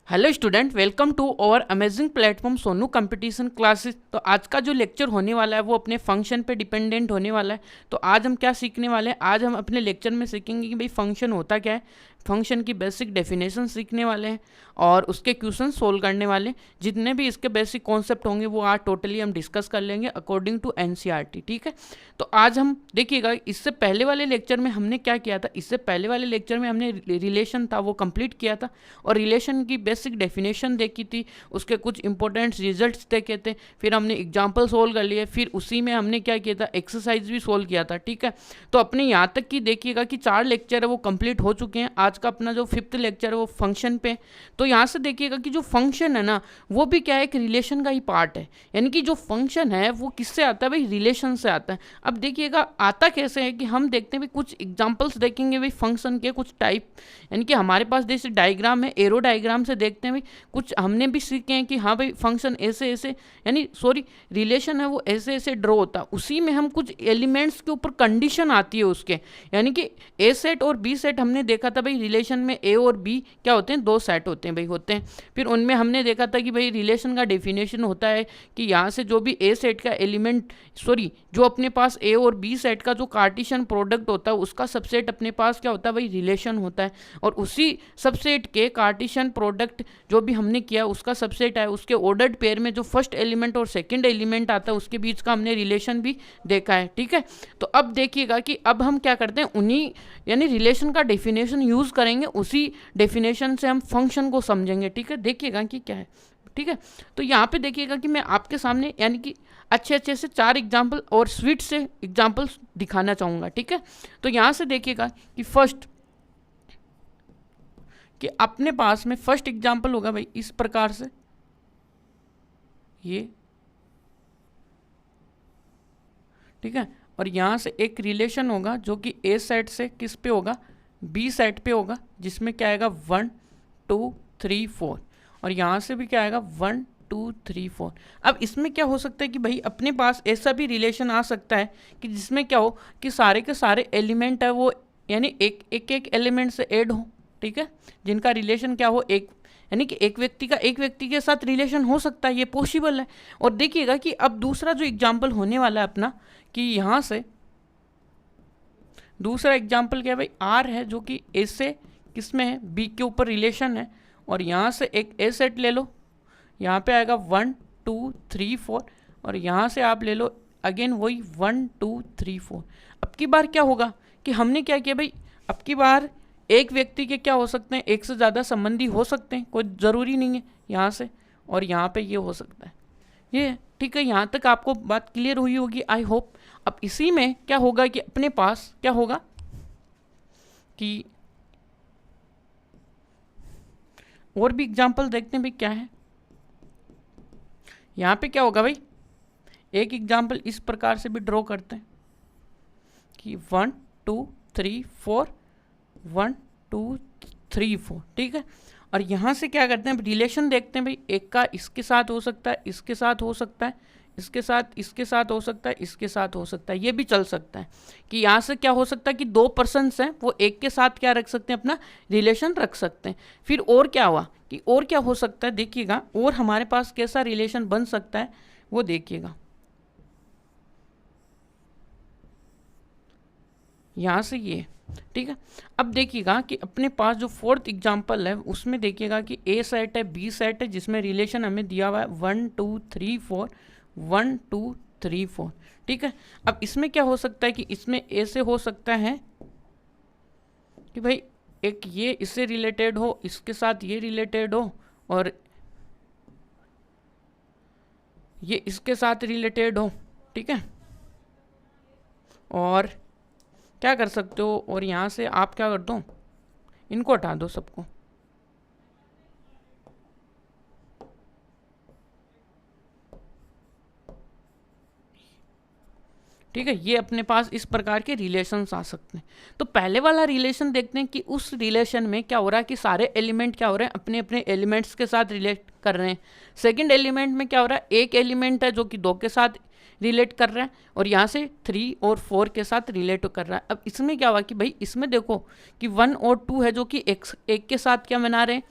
Hello student, welcome to our amazing platform Sonu competition classes. तो आज का जो लेक्चर होने वाला है वो अपने फंक्शन पे डिपेंडेंट होने वाला है। तो आज हम क्या सीखने वाले हैं, आज हम अपने लेक्चर में सीखेंगे कि भाई फंक्शन होता क्या है, फंक्शन की बेसिक डेफिनेशन सीखने वाले हैं और उसके क्वेश्चन सोल्व करने वाले हैं। जितने भी इसके बेसिक कॉन्सेप्ट होंगे वो आज टोटली हम डिस्कस कर लेंगे अकॉर्डिंग टू एनसीईआरटी। ठीक है, तो आज हम देखिएगा इससे पहले वाले लेक्चर में हमने क्या किया था। इससे पहले वाले लेक्चर में हमने रिलेशन था वो कंप्लीट किया था और रिलेशन की बेसिक डेफिनेशन देखी थी, उसके कुछ इंपॉर्टेंट रिजल्ट्स देखे थे, फिर हमने एग्जाम्पल सोल्व कर लिए, फिर उसी में हमने क्या किया था, एक्सरसाइज भी सोल्व किया था। ठीक है, तो अपने यहाँ तक की देखिएगा कि 4 लेक्चर है वो कंप्लीट हो चुके हैं। आज का अपना जो 5th लेक्चर है वो फंक्शन पे। तो यहाँ से देखिएगा कि जो फंक्शन है ना वो भी क्या है, एक रिलेशन का ही पार्ट है। यानी कि जो फंक्शन है वो किससे आता है भाई, रिलेशन से आता है। अब देखिएगा आता कैसे है कि हम देखते हैं भाई, कुछ एग्जाम्पल्स देखेंगे भाई फंक्शन के कुछ टाइप। यानी कि हमारे पास जैसे डायग्राम है, एरो डायग्राम से देखते हैं भाई, कुछ हमने भी सीखे हैं कि हाँ भाई फंक्शन ऐसे ऐसे, यानी सॉरी रिलेशन है वो ऐसे ऐसे ड्रॉ होता है। उसी में हम कुछ एलिमेंट्स के ऊपर कंडीशन आती है उसके, यानी कि ए सेट और बी सेट हमने देखा था भाई, रिलेशन में ए और बी क्या होते हैं, 2 सेट होते हैं भाई, होते हैं। फिर उनमें हमने देखा था कि भाई रिलेशन का डेफिनेशन होता है कि यहाँ से जो भी ए सेट का एलिमेंट, सॉरी जो अपने पास ए और बी सेट का जो कार्टेशियन प्रोडक्ट होता है उसका सबसेट अपने पास क्या होता है भाई, रिलेशन होता है। और उसी सबसेट के कार्टेशियन प्रोडक्ट जो भी हमने किया उसका सबसेट है, उसके ऑर्डर्ड पेयर में जो फर्स्ट एलिमेंट और सेकंड एलिमेंट आता है उसके बीच का हमने रिलेशन भी देखा है। ठीक है, तो अब देखिएगा कि अब हम क्या करते हैं, उन्हीं यानी रिलेशन का डेफिनेशन यूज़ करेंगे, उसी डेफिनेशन से हम फंक्शन को समझेंगे। ठीक है, देखिएगा कि क्या है। ठीक है, तो यहाँ पे देखिएगा कि मैं आपके सामने यानी कि अच्छे अच्छे से 4 एग्जाम्पल और स्वीट से एग्जाम्पल्स दिखाना चाहूँगा। ठीक है, तो यहाँ से देखिएगा कि फर्स्ट कि अपने पास में फर्स्ट एग्जाम्पल होगा भाई इस प्रकार से, ये ठीक है, और यहाँ से एक रिलेशन होगा जो कि ए सेट से किस पे होगा, बी सेट पे होगा, जिसमें क्या आएगा 1 2 3 4, और यहाँ से भी क्या आएगा 1 2 3 4। अब इसमें क्या हो सकता है कि भाई अपने पास ऐसा भी रिलेशन आ सकता है कि जिसमें क्या हो कि सारे के सारे एलिमेंट है वो यानी एक एक एक एलिमेंट से ऐड हो। ठीक है, जिनका रिलेशन क्या हो, एक यानी कि एक व्यक्ति का एक व्यक्ति के साथ रिलेशन हो सकता है, ये पॉसिबल है। और देखिएगा कि अब दूसरा जो एग्जाम्पल होने वाला है अपना, कि यहाँ से दूसरा एग्जाम्पल क्या है भाई, आर है जो कि ए से किस में है, बी के ऊपर रिलेशन है, और यहाँ से एक ए सेट ले लो, यहाँ पे आएगा 1 2 3 4, और यहाँ से आप ले लो अगेन वही 1 2 3 4। अब की बार क्या होगा कि हमने क्या किया भाई, अब की बार एक व्यक्ति के क्या हो सकते हैं, एक से ज़्यादा संबंधी हो सकते हैं, कोई ज़रूरी नहीं है यहाँ से, और यहाँ पे ये हो सकता है ये। ठीक है, यहाँ तक आपको बात क्लियर हुई होगी आई होप। अब इसी में क्या होगा कि अपने पास क्या होगा कि और भी एग्जाम्पल देखते हैं भाई क्या है। यहाँ पे क्या होगा भाई, एक एग्जाम्पल इस प्रकार से भी ड्रॉ करते हैं कि 1 2 3 4 1 2 3 4। ठीक है, और यहाँ से क्या करते हैं, रिलेशन देखते हैं भाई, एक का इसके साथ हो सकता है, इसके साथ हो सकता है, इसके साथ इसके साथ हो सकता है, इसके साथ हो सकता है, ये भी चल सकता है कि यहाँ से क्या हो सकता है कि 2 पर्सन्स हैं वो एक के साथ क्या रख सकते हैं, अपना रिलेशन रख सकते हैं। फिर और क्या हुआ कि और क्या हो सकता है, देखिएगा और हमारे पास कैसा रिलेशन बन सकता है वो देखिएगा। यहाँ से ये ठीक है, अब देखिएगा कि अपने पास जो 4th एग्जाम्पल है उसमें देखिएगा कि ए सेट है, बी सेट है, जिसमें रिलेशन हमें दिया हुआ है 1 2 3 4 1 2 3 4। ठीक है, अब इसमें क्या हो सकता है कि इसमें ऐसे हो सकता है कि भाई एक ये इससे रिलेटेड हो, इसके साथ ये रिलेटेड हो, और ये इसके साथ रिलेटेड हो। ठीक है, और क्या कर सकते हो, और यहाँ से आप क्या कर दो, इनको हटा दो सबको। ठीक है, ये अपने पास इस प्रकार के रिलेशंस आ सकते हैं। तो पहले वाला रिलेशन देखते हैं कि उस रिलेशन में क्या हो रहा है कि सारे एलिमेंट क्या हो रहे हैं, अपने अपने एलिमेंट्स के साथ रिलेट कर रहे हैं। सेकंड एलिमेंट में क्या हो रहा है, एक एलिमेंट है जो कि 2 के साथ रिलेट कर रहा है, और यहाँ से 3 और 4 के साथ रिलेट कर रहा है। अब इसमें क्या हुआ कि भाई इसमें देखो कि 1 और 2 है जो कि एक के साथ क्या बना रहे हैं,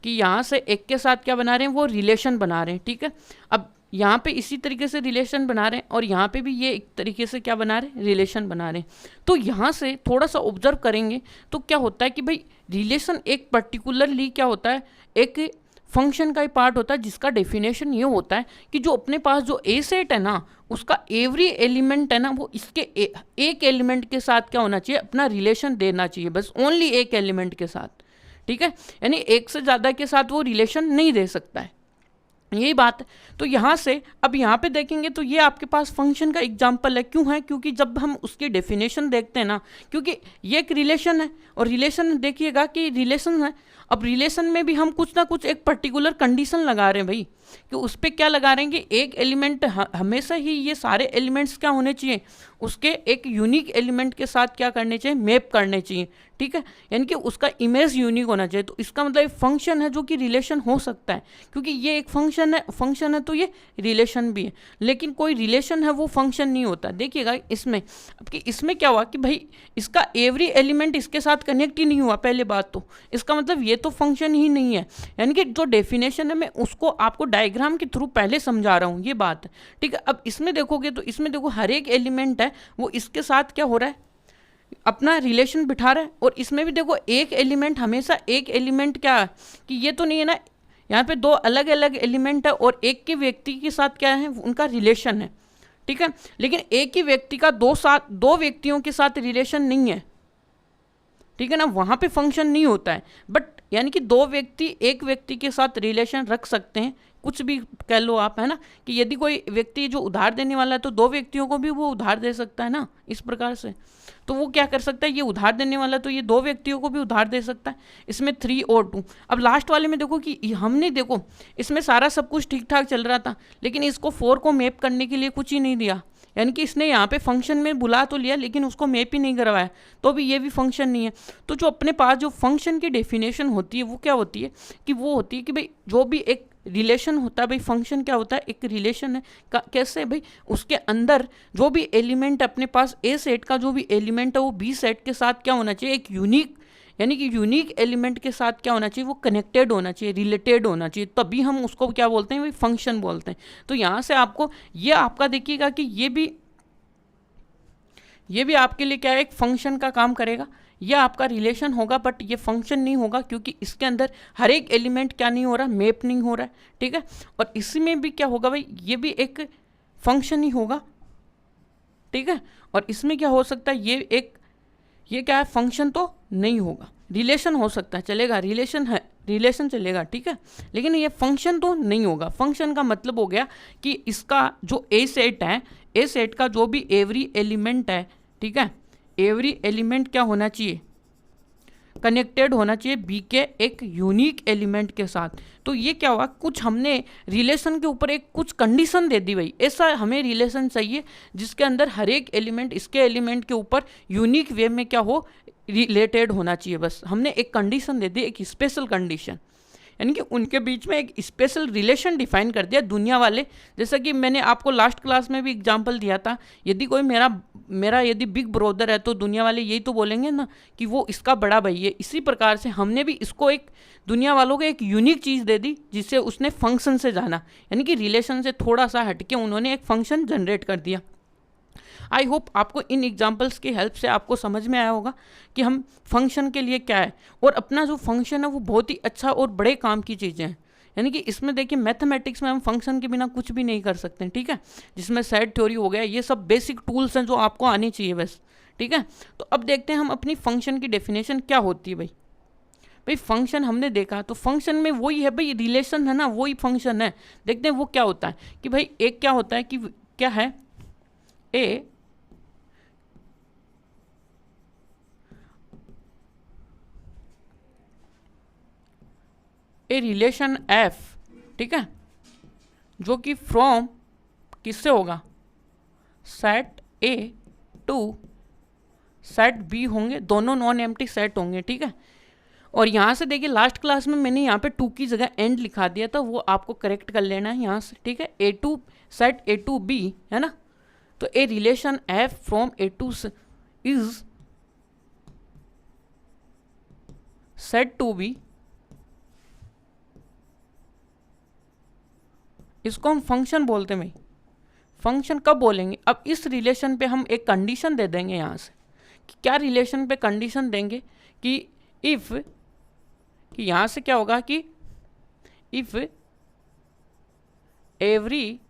कि यहाँ से एक के साथ क्या बना रहे हैं, वो रिलेशन बना रहे हैं, ठीक है। अब यहाँ पे इसी तरीके से रिलेशन बना रहे हैं और यहाँ पे भी ये एक तरीके से क्या बना रहे हैं, रिलेशन बना रहे हैं। तो यहाँ से थोड़ा सा ऑब्जर्व करेंगे तो क्या होता है कि भाई रिलेशन एक पर्टिकुलरली क्या होता है, एक फंक्शन का ही पार्ट होता है जिसका डेफिनेशन ये होता है कि जो अपने पास जो ए सेट है ना, उसका एवरी एलिमेंट है ना, वो इसके एक एलिमेंट के साथ क्या होना चाहिए, अपना रिलेशन देना चाहिए, बस ओनली एक एलिमेंट के साथ, ठीक है। यानी एक से ज़्यादा के साथ वो रिलेशन नहीं दे सकता है, यही बात है। तो यहाँ से अब यहाँ पे देखेंगे तो ये आपके पास फंक्शन का एग्जांपल है। क्यों है, क्योंकि जब हम उसकी डेफिनेशन देखते हैं ना, क्योंकि ये एक रिलेशन है और रिलेशन देखिएगा कि रिलेशन है, अब रिलेशन में भी हम कुछ ना कुछ एक पर्टिकुलर कंडीशन लगा रहे हैं भाई, कि उस पर क्या लगा रहे हैं कि एक एलिमेंट हमेशा ही ये सारे एलिमेंट्स क्या होने चाहिए, उसके एक यूनिक एलिमेंट के साथ क्या करने चाहिए, मैप करने चाहिए, ठीक है। यानी कि उसका इमेज यूनिक होना चाहिए। तो इसका मतलब एक फंक्शन है जो कि रिलेशन हो सकता है, क्योंकि ये एक फंक्शन है तो ये रिलेशन भी है। लेकिन कोई रिलेशन है वो फंक्शन नहीं होता। देखिएगा इसमें, अब कि इसमें क्या हुआ कि भाई इसका एवरी एलिमेंट इसके साथ कनेक्ट ही नहीं हुआ, पहले बात तो इसका मतलब ये तो फंक्शन ही नहीं है। यानी कि जो डेफिनेशन है मैं उसको आपको डायग्राम के थ्रू पहले समझा रहा हूँ, ये बात है, ठीक है। अब इसमें देखोगे तो इसमें देखो हर एक एलिमेंट है वो इसके साथ क्या हो रहा है, अपना रिलेशन बिठा रहा है। और इसमें भी देखो एक एलिमेंट हमेशा एक एलिमेंट क्या है कि ये तो नहीं है ना, यहाँ पे दो अलग अलग एलिमेंट है और एक के व्यक्ति के साथ क्या है, उनका रिलेशन है, ठीक है। लेकिन एक ही व्यक्ति का दो व्यक्तियों के साथ रिलेशन नहीं है, ठीक है ना, वहाँ पे फंक्शन नहीं होता है। बट यानी कि दो व्यक्ति एक व्यक्ति के साथ रिलेशन रख सकते हैं, कुछ भी कह लो आप, है ना, कि यदि कोई व्यक्ति जो उधार देने वाला है तो दो व्यक्तियों को भी वो उधार दे सकता है ना, इस प्रकार से। तो वो क्या कर सकता है, ये उधार देने वाला तो ये दो व्यक्तियों को भी उधार दे सकता है। इसमें 3 और 2। अब लास्ट वाले में देखो कि हमने देखो इसमें सारा सब कुछ ठीक ठाक चल रहा था, लेकिन इसको 4 को मैप करने के लिए कुछ ही नहीं दिया। यानी कि इसने यहाँ पे फंक्शन में बुला तो लिया लेकिन उसको मैप ही नहीं करवाया, तो भी ये भी फंक्शन नहीं है। तो जो अपने पास जो फंक्शन की डेफिनेशन होती है वो क्या होती है कि वो होती है कि भाई जो भी एक रिलेशन होता है, भाई फंक्शन क्या होता है, एक रिलेशन है। कैसे भाई, उसके अंदर जो भी एलिमेंट अपने पास ए सेट का जो भी एलिमेंट है वो बी सेट के साथ क्या होना चाहिए, एक यूनिक, यानी कि यूनिक एलिमेंट के साथ क्या होना चाहिए, वो कनेक्टेड होना चाहिए, रिलेटेड होना चाहिए, तभी हम उसको क्या बोलते हैं, भाई फंक्शन बोलते हैं। तो यहाँ से आपको ये आपका देखिएगा कि ये भी आपके लिए क्या है, एक फंक्शन का काम करेगा। यह आपका रिलेशन होगा बट ये फंक्शन नहीं होगा, क्योंकि इसके अंदर हर एक एलिमेंट क्या नहीं हो रहा, मैप नहीं हो रहा है, ठीक है। और इसी में भी क्या होगा भाई, ये भी एक फंक्शन ही होगा, ठीक है। और इसमें क्या हो सकता है, ये क्या है, फंक्शन तो नहीं होगा, रिलेशन हो सकता है, चलेगा, रिलेशन है, रिलेशन चलेगा, ठीक है। लेकिन ये फंक्शन तो नहीं होगा। फंक्शन का मतलब हो गया कि इसका जो ए सेट है, ए सेट का जो भी एवरी एलिमेंट है, ठीक है, एवरी एलिमेंट क्या होना चाहिए, कनेक्टेड होना चाहिए बी के एक यूनिक एलिमेंट के साथ। तो ये क्या हुआ, कुछ हमने रिलेशन के ऊपर एक कुछ कंडीशन दे दी भाई, ऐसा हमें रिलेशन चाहिए जिसके अंदर हर एक एलिमेंट इसके एलिमेंट के ऊपर यूनिक वे में क्या हो, रिलेटेड होना चाहिए। बस हमने एक कंडीशन दे दी, एक स्पेशल कंडीशन, यानी कि उनके बीच में एक स्पेशल रिलेशन डिफाइन कर दिया दुनिया वाले। जैसा कि मैंने आपको लास्ट क्लास में भी एग्जांपल दिया था, यदि कोई मेरा यदि बिग ब्रदर है तो दुनिया वाले यही तो बोलेंगे ना कि वो इसका बड़ा भाई है। इसी प्रकार से हमने भी इसको एक दुनिया वालों को एक यूनिक चीज़ दे दी जिससे उसने फंक्शन से जाना, यानी कि रिलेशन से थोड़ा सा हटके उन्होंने एक फंक्शन जनरेट कर दिया। आई होप आपको इन एग्जाम्पल्स की हेल्प से आपको समझ में आया होगा कि हम फंक्शन के लिए क्या है, और अपना जो फंक्शन है वो बहुत ही अच्छा और बड़े काम की चीज़ें हैं। यानी कि इसमें देखिए मैथमेटिक्स में हम फंक्शन के बिना कुछ भी नहीं कर सकते हैं, ठीक है, जिसमें सेट थ्योरी हो गया, ये सब बेसिक टूल्स हैं जो आपको आनी चाहिए बस, ठीक है। तो अब देखते हैं हम अपनी फंक्शन की डेफिनेशन क्या होती है। भाई फंक्शन हमने देखा, तो फंक्शन में वही है भाई, रिलेशन है ना, वही फंक्शन है। देखते हैं वो क्या होता है कि भाई एक क्या होता है कि क्या है, ए रिलेशन एफ, ठीक है, जो कि फ्रॉम किससे होगा, set A to set B होंगे, दोनों नॉन एम्प्टी सेट होंगे, ठीक है। और यहाँ से देखिए लास्ट क्लास में मैंने यहाँ पे 2 की जगह एंड लिखा दिया था, वो आपको करेक्ट कर लेना है यहाँ से, ठीक है। A to set A to B है ना, तो A relation F from A to is set to B इसको हम फंक्शन बोलते हैं भाई। फंक्शन कब बोलेंगे? अब इस रिलेशन पे हम एक कंडीशन दे देंगे यहाँ से, कि क्या रिलेशन पे कंडीशन देंगे कि इफ़, कि यहाँ से क्या होगा कि if every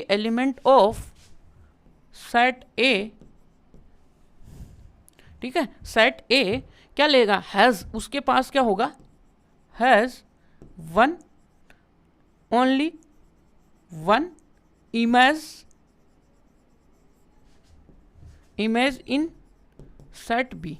element of set ए, ठीक है, सेट ए क्या लेगा, हैज़, उसके पास क्या होगा, has one, only one image in set B.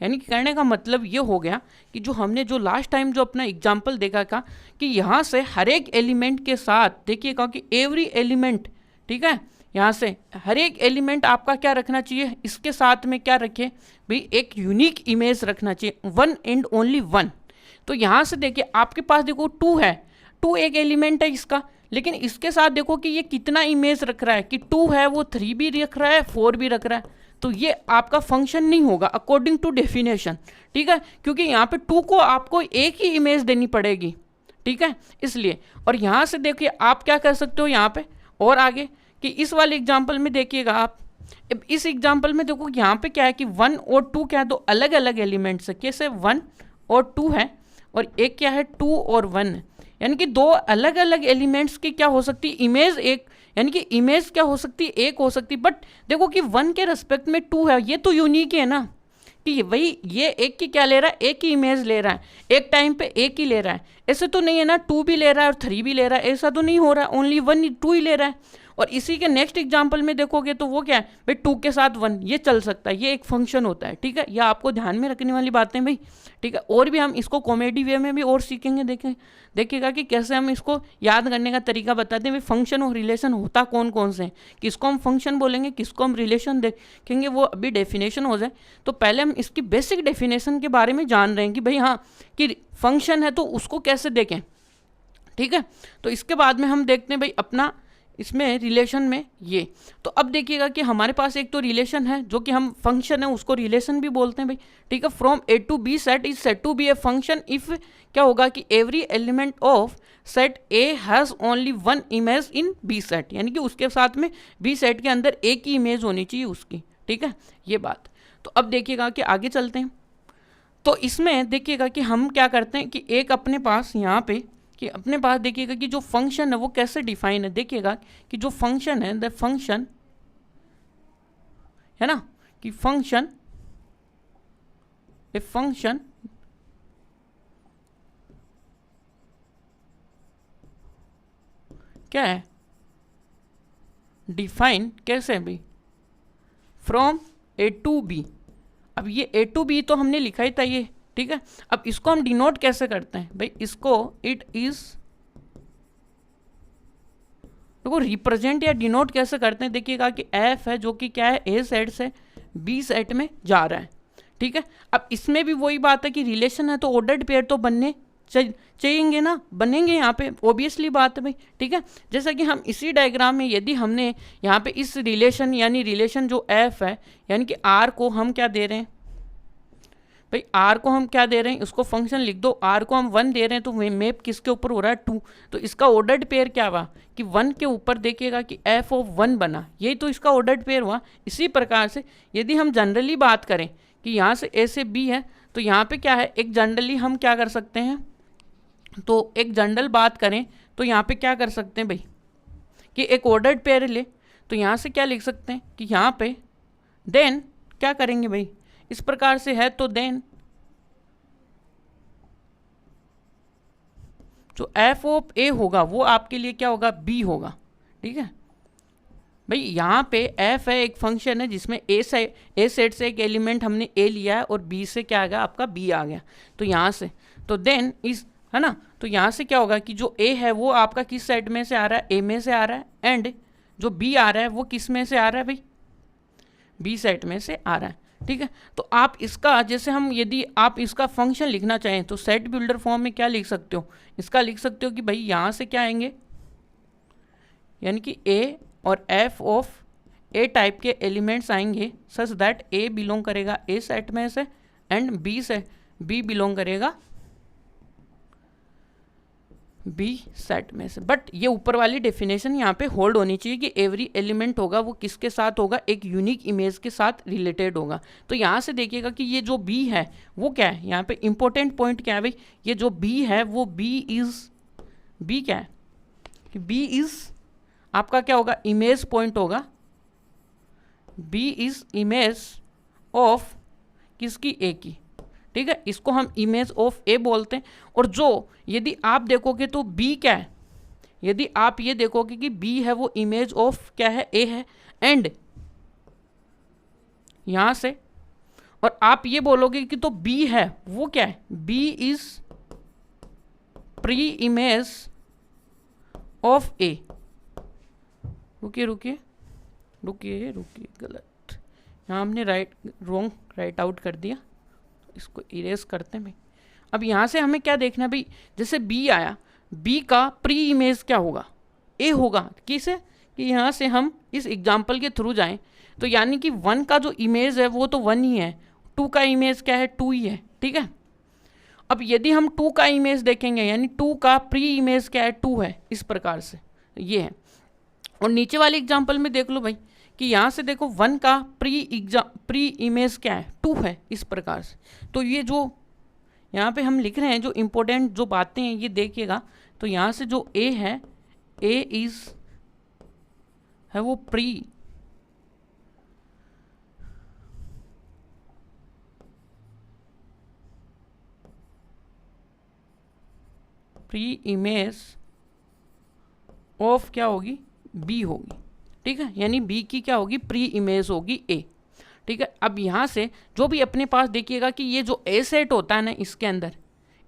यानी कि कहने का मतलब ये हो गया कि जो हमने जो लास्ट टाइम जो अपना एग्जाम्पल देखा था कि यहाँ से हर एक एलिमेंट के साथ देखिएगा कि एवरी एलिमेंट, ठीक है, यहाँ से हर एक एलिमेंट आपका क्या रखना चाहिए, इसके साथ में क्या रखे भाई, एक यूनिक इमेज रखना चाहिए, वन एंड ओनली वन। तो यहाँ से देखिए आपके पास देखो 2 है, 2 एक एलिमेंट है इसका, लेकिन इसके साथ देखो कि ये कितना इमेज रख रहा है, कि 2 है वो 3 भी रख रहा है, 4 भी रख रहा है। तो ये आपका फंक्शन नहीं होगा अकॉर्डिंग टू डेफिनेशन, ठीक है, क्योंकि यहाँ पे 2 को आपको एक ही इमेज देनी पड़ेगी, ठीक है, इसलिए। और यहाँ से देखिए आप क्या कर सकते हो यहाँ पे और आगे, कि इस वाले एग्जाम्पल में देखिएगा आप, इस एग्जाम्पल में देखो यहाँ पे क्या है कि 1 और 2 क्या है, दो अलग अलग एलिमेंट्स है, कैसे 1 और 2 है, और एक क्या है 2 और 1 है, यानी कि दो अलग अलग एलिमेंट्स की क्या हो सकती है इमेज एक, यानी कि इमेज क्या हो सकती है एक हो सकती है। बट देखो कि 1 के रेस्पेक्ट में 2 है, ये तो यूनिक है ना, कि वही ये एक की क्या ले रहा है, एक ही इमेज ले रहा है, एक टाइम पे एक ही ले रहा है। ऐसे तो नहीं है ना 2 भी ले रहा है और 3 भी ले रहा है, ऐसा तो नहीं हो रहा है, ओनली 1 2 ही ले रहा है। और इसी के नेक्स्ट एग्जाम्पल में देखोगे तो वो क्या है भाई, 2 के साथ 1, ये चल सकता है, ये एक फंक्शन होता है, ठीक है, यह आपको ध्यान में रखने वाली बातें भाई, ठीक है। और भी हम इसको कॉमेडी वे में भी और सीखेंगे, देखिएगा कि कैसे हम इसको याद करने का तरीका बताते हैं भाई, फंक्शन और रिलेशन होता कौन कौन से हैं, किसको हम फंक्शन बोलेंगे, किसको हम रिलेशन देखेंगे, वो अभी डेफिनेशन हो जाए। तो पहले हम इसकी बेसिक डेफिनेशन के बारे में जान रहे हैं कि भाई हाँ, कि फंक्शन है तो उसको कैसे देखें, ठीक है। तो इसके बाद में हम देखते हैं भाई अपना इसमें रिलेशन में ये। तो अब देखिएगा कि हमारे पास एक तो रिलेशन है जो कि हम फंक्शन है उसको रिलेशन भी बोलते हैं भाई, ठीक है। From A to B set is set to B a function if क्या होगा कि every element of set A has only one image in B set, यानी कि उसके साथ में बी सेट के अंदर एक ही इमेज होनी चाहिए उसकी, ठीक है, ये बात। तो अब देखिएगा कि आगे चलते हैं। तो इसमें देखिएगा कि हम क्या करते हैं कि एक अपने पास यहाँ पे कि अपने पास देखिएगा कि जो फंक्शन है वो कैसे डिफाइन है। देखिएगा कि जो फंक्शन है द फंक्शन है ना, कि फंक्शन ए फंक्शन क्या है, डिफाइन कैसे है भाई, फ्रॉम ए टू बी। अब ये ए टू बी तो हमने लिखा ही था ये, ठीक है। अब इसको हम डिनोट कैसे करते हैं भाई, इसको इट इज देखो रिप्रेजेंट या डिनोट कैसे करते हैं। देखिएगा कि एफ है जो कि क्या है ए सेट से बी सेट में जा रहा है, ठीक है। अब इसमें भी वही बात है कि रिलेशन है तो ऑर्डर्ड पेयर तो बनने चाहिए ना, बनेंगे यहाँ पे, ऑब्वियसली बात है भाई, ठीक है। जैसा कि हम इसी डायग्राम में यदि हमने यहाँ पे इस रिलेशन यानी रिलेशन जो एफ है यानी कि आर को हम क्या दे रहे हैं भाई, आर को हम क्या दे रहे हैं, उसको फंक्शन लिख दो, आर को हम 1 दे रहे हैं तो मैप किसके ऊपर हो रहा है 2, तो इसका ऑर्डर्ड पेयर क्या हुआ कि 1 के ऊपर देखिएगा कि एफ ऑफ 1 बना, यही तो इसका ऑर्डर्ड पेयर हुआ। इसी प्रकार से यदि हम जनरली बात करें कि यहाँ से ए से बी है तो यहाँ पे क्या है, एक जनरली हम क्या कर सकते हैं, तो एक जनरल बात करें तो यहाँ पे क्या कर सकते हैं भाई कि एक ऑर्डर्ड पेयर ले, तो यहाँ से क्या लिख सकते हैं कि यहाँ पे देन क्या करेंगे भाई, इस प्रकार से है तो देन जो एफ ऑफ ए होगा वो आपके लिए क्या होगा, बी होगा, ठीक है भाई। यहाँ पे एफ है एक फंक्शन है जिसमें ए सेट से एक एलिमेंट हमने ए लिया है और बी से क्या आ गया आपका बी आ गया, तो यहाँ से तो देन इस है ना, तो यहाँ से क्या होगा कि जो ए है वो आपका किस सेट में से आ रहा है, ए में से आ रहा है, एंड जो बी आ रहा है वो किस में से आ रहा है भाई, बी सेट में से आ रहा है, ठीक है। तो आप इसका जैसे हम यदि आप इसका फंक्शन लिखना चाहें तो सेट बिल्डर फॉर्म में क्या लिख सकते हो, इसका लिख सकते हो कि भाई यहाँ से क्या आएंगे यानी कि ए और एफ ऑफ ए टाइप के एलिमेंट्स आएंगे सच दैट ए बिलोंग करेगा ए सेट में से एंड बी से बी बिलोंग करेगा बी सेट में से। बट ये ऊपर वाली डेफिनेशन यहाँ पे होल्ड होनी चाहिए कि एवरी एलिमेंट होगा वो किसके साथ होगा, एक यूनिक इमेज के साथ रिलेटेड होगा। तो यहाँ से देखिएगा कि ये जो बी है वो क्या है, यहाँ पे इंपॉर्टेंट पॉइंट क्या है भाई, ये जो बी है वो बी क्या है कि बी इज आपका क्या होगा, इमेज पॉइंट होगा। बी इज इमेज ऑफ किसकी, ए की, ठीक है, इसको हम इमेज ऑफ ए बोलते हैं। और जो यदि आप देखोगे तो बी क्या है, यदि आप ये देखोगे कि बी है वो इमेज ऑफ क्या है, ए है, एंड यहां से और आप ये बोलोगे कि तो बी है वो क्या है, B is pre image of A. रुकिए गलत, यहाँ हमने राइट आउट कर दिया, इसको इरेज करते हैं भाई। अब यहाँ से हमें क्या देखना है भाई, जैसे बी आया, बी का प्री इमेज क्या होगा, ए होगा। किसे, कि यहाँ से हम इस एग्जाम्पल के थ्रू जाएं तो यानी कि 1 का जो इमेज है वो तो 1 ही है, 2 का इमेज क्या है, 2 ही है, ठीक है। अब यदि हम 2 का इमेज देखेंगे यानी 2 का प्री इमेज क्या है, 2 है, इस प्रकार से ये है। और नीचे वाले एग्जाम्पल में देख लो भाई कि यहाँ से देखो 1 का प्री इमेज क्या है, 2 है, इस प्रकार से। तो ये जो यहाँ पे हम लिख रहे हैं जो इम्पोर्टेंट जो बातें हैं ये देखिएगा। तो यहाँ से जो ए है, ए इज है वो प्री इमेज ऑफ क्या होगी, बी होगी, ठीक है, यानी बी की क्या होगी, प्री इमेज होगी ए, ठीक है। अब यहाँ से जो भी अपने पास देखिएगा कि ये जो ए सेट होता है ना, इसके अंदर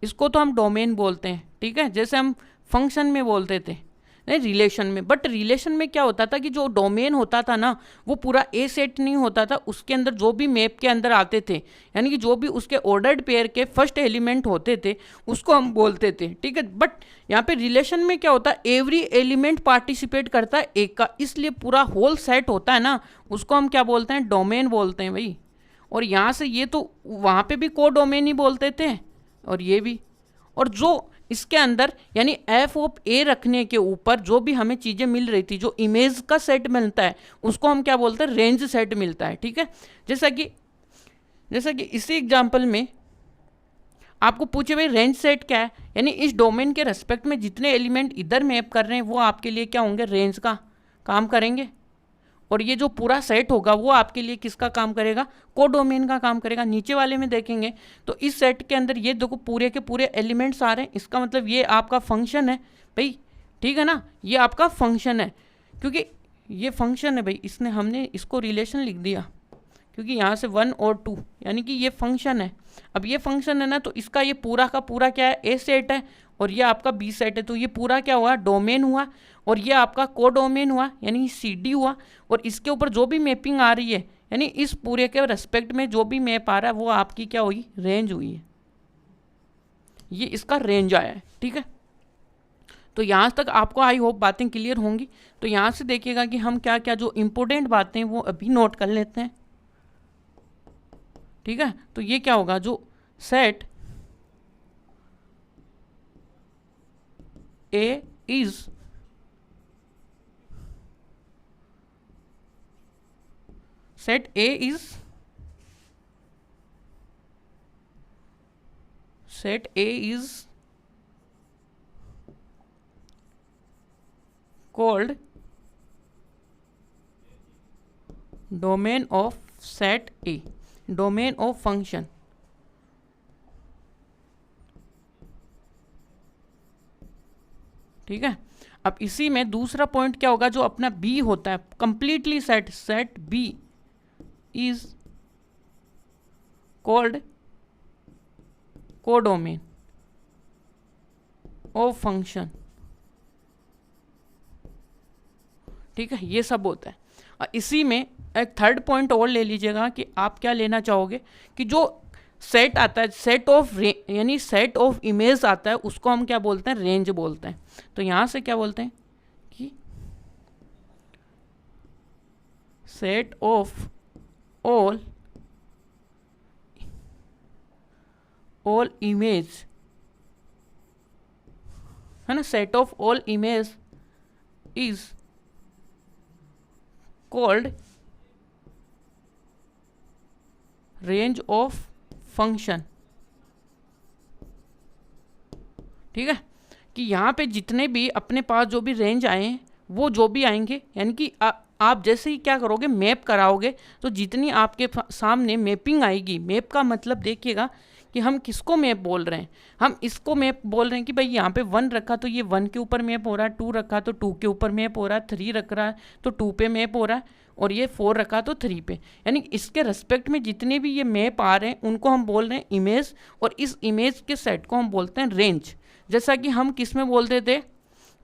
इसको तो हम डोमेन बोलते हैं, ठीक है, जैसे हम फंक्शन में बोलते थे नहीं रिलेशन में। बट रिलेशन में क्या होता था कि जो डोमेन होता था ना वो पूरा ए सेट नहीं होता था, उसके अंदर जो भी मैप के अंदर आते थे यानी कि जो भी उसके ऑर्डर्ड पेयर के फर्स्ट एलिमेंट होते थे उसको हम बोलते थे, ठीक है। बट यहाँ पे रिलेशन में क्या होता है, एवरी एलिमेंट पार्टिसिपेट करता है एक का, इसलिए पूरा होल सेट होता है ना उसको हम क्या बोलते हैं, डोमेन बोलते हैं भाई। और यहाँ से ये तो वहाँ पे भी को डोमेन ही बोलते थे और ये भी, और जो इसके अंदर यानी एफ ऑफ ए रखने के ऊपर जो भी हमें चीज़ें मिल रही थी, जो इमेज का सेट मिलता है उसको हम क्या बोलते हैं, रेंज सेट मिलता है, ठीक है। जैसा कि इसी एग्जांपल में आपको पूछे भाई रेंज सेट क्या है, यानी इस डोमेन के रेस्पेक्ट में जितने एलिमेंट इधर मैप कर रहे हैं वो आपके लिए क्या होंगे, रेंज का काम करेंगे। और ये जो पूरा सेट होगा वो आपके लिए किसका काम करेगा, को डोमेन का काम करेगा। नीचे वाले में देखेंगे तो इस सेट के अंदर ये देखो पूरे के पूरे एलिमेंट्स आ रहे हैं, इसका मतलब ये आपका फंक्शन है भाई, ठीक है ना, ये आपका फंक्शन है। क्योंकि ये फंक्शन है भाई, हमने इसको रिलेशन लिख दिया क्योंकि यहाँ से 1 और 2 यानी कि ये फंक्शन है। अब ये फंक्शन है ना तो इसका ये पूरा का पूरा क्या है, ए सेट है और ये आपका बी सेट है, तो ये पूरा क्या हुआ, डोमेन हुआ। और ये आपका को डोमेन हुआ यानी सी डी हुआ। और इसके ऊपर जो भी मैपिंग आ रही है यानी इस पूरे के रेस्पेक्ट में जो भी मैप आ रहा है वो आपकी क्या हुई, रेंज हुई है, ये इसका रेंज आया है, ठीक है। तो यहाँ तक आपको आई होप बातें क्लियर होंगी। तो यहाँ से देखिएगा कि हम क्या क्या जो इम्पोर्टेंट बातें वो अभी नोट कर लेते हैं, ठीक है। तो ये क्या होगा, जो set A is set A is called domain of set A, domain of function, ठीक है। अब इसी में दूसरा पॉइंट क्या होगा, जो अपना B होता है completely set B is called codomain of function, ठीक है। ये सब होता है। और इसी में एक थर्ड पॉइंट और ले लीजिएगा कि आप क्या लेना चाहोगे कि जो सेट आता है, सेट ऑफ यानी सेट ऑफ इमेज आता है उसको हम क्या बोलते हैं, रेंज बोलते हैं। तो यहाँ से क्या बोलते हैं कि सेट ऑफ ऑल इमेज, है ना, set of all image is called range of function. ठीक है, कि यहाँ पे जितने भी अपने पास जो भी रेंज आए हैं वो जो भी आएंगे, यानी कि आप जैसे ही क्या करोगे मैप कराओगे तो जितनी आपके सामने मैपिंग आएगी, मैप का मतलब देखिएगा कि हम किसको मैप बोल रहे हैं। हम इसको मैप बोल रहे हैं कि भाई यहाँ पे 1 रखा तो ये 1 के ऊपर मैप हो रहा है, 2 रखा तो 2 के ऊपर मैप हो रहा है, 3 रख रहा है तो 2 पे मैप हो रहा है, और ये 4 रखा तो 3 पे। यानी इसके रेस्पेक्ट में जितने भी ये मैप आ रहे हैं उनको हम बोल रहे हैं इमेज, और इस इमेज के सेट को हम बोलते हैं रेंज। जैसा कि हम किस में बोलते थे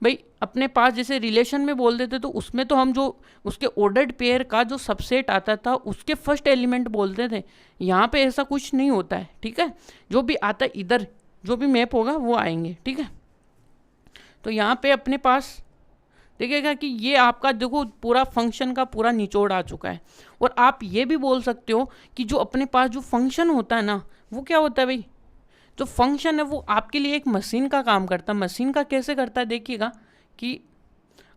भाई, अपने पास जैसे रिलेशन में बोल देते तो उसमें तो हम जो उसके ऑर्डर्ड पेयर का जो सबसेट आता था उसके फर्स्ट एलिमेंट बोलते थे। यहाँ पे ऐसा कुछ नहीं होता है। ठीक है, जो भी आता है इधर जो भी मैप होगा वो आएंगे। ठीक है, तो यहाँ पे अपने पास देखिएगा कि ये आपका देखो पूरा फंक्शन का पूरा निचोड़ आ चुका है। और आप ये भी बोल सकते हो कि जो अपने पास जो फंक्शन होता है ना वो क्या होता है भाई, जो फंक्शन है वो आपके लिए एक मशीन का काम करता है। मशीन का कैसे करता है देखिएगा कि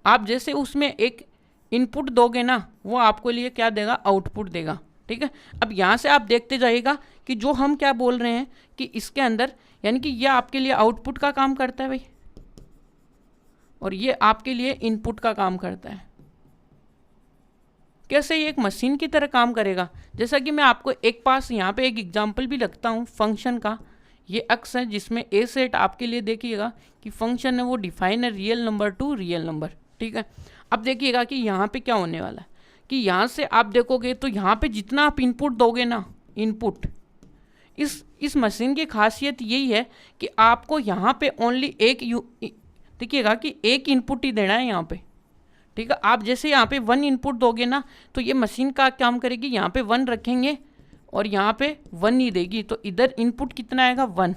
आप जैसे उसमें एक इनपुट दोगे ना वो आपको लिए क्या देगा, आउटपुट देगा। ठीक है, अब यहाँ से आप देखते जाइएगा कि जो हम क्या बोल रहे हैं कि इसके अंदर यानी कि यह आपके लिए आउटपुट का काम करता है भाई, और ये आपके लिए इनपुट का काम करता है। कैसे ये एक मशीन की तरह काम करेगा, जैसा कि मैं आपको एक पास यहाँ पे एक एग्जांपल भी रखता हूँ फंक्शन का। ये अक्स है जिसमें ए सेट आपके लिए देखिएगा कि फंक्शन है वो डिफाइन है real number two real number. ठीक है, अब देखिएगा कि यहाँ पे क्या होने वाला है कि यहाँ से आप देखोगे तो यहाँ पे जितना आप इनपुट दोगे ना, इनपुट इस मशीन की खासियत यही है कि आपको यहाँ पे ओनली एक देखिएगा कि एक इनपुट ही देना है यहाँ पे। ठीक है, आप जैसे यहाँ पे 1 इनपुट दोगे ना तो ये मशीन का काम करेगी, यहाँ पे 1 रखेंगे और यहाँ पे 1 ही देगी, तो इधर इनपुट कितना आएगा 1।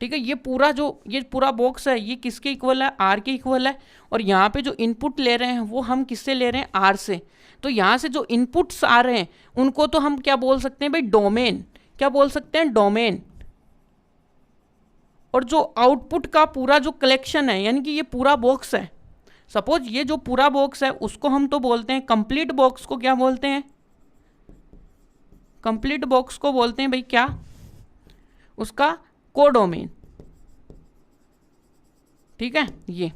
ठीक है, ये पूरा बॉक्स है ये किसके इक्वल है, आर के इक्वल है। और यहाँ पे जो इनपुट ले रहे हैं वो हम किससे ले रहे हैं, आर से। तो यहाँ से जो इनपुट्स आ रहे हैं उनको तो हम क्या बोल सकते हैं भाई, डोमेन। क्या बोल सकते हैं, डोमेन। और जो आउटपुट का पूरा जो कलेक्शन है यानी कि ये पूरा बॉक्स है, सपोज ये जो पूरा बॉक्स है उसको हम तो बोलते हैं कंप्लीट बॉक्स को क्या बोलते हैं, कंप्लीट बॉक्स को बोलते हैं भाई क्या, उसका कोडोमेन। ठीक है, ये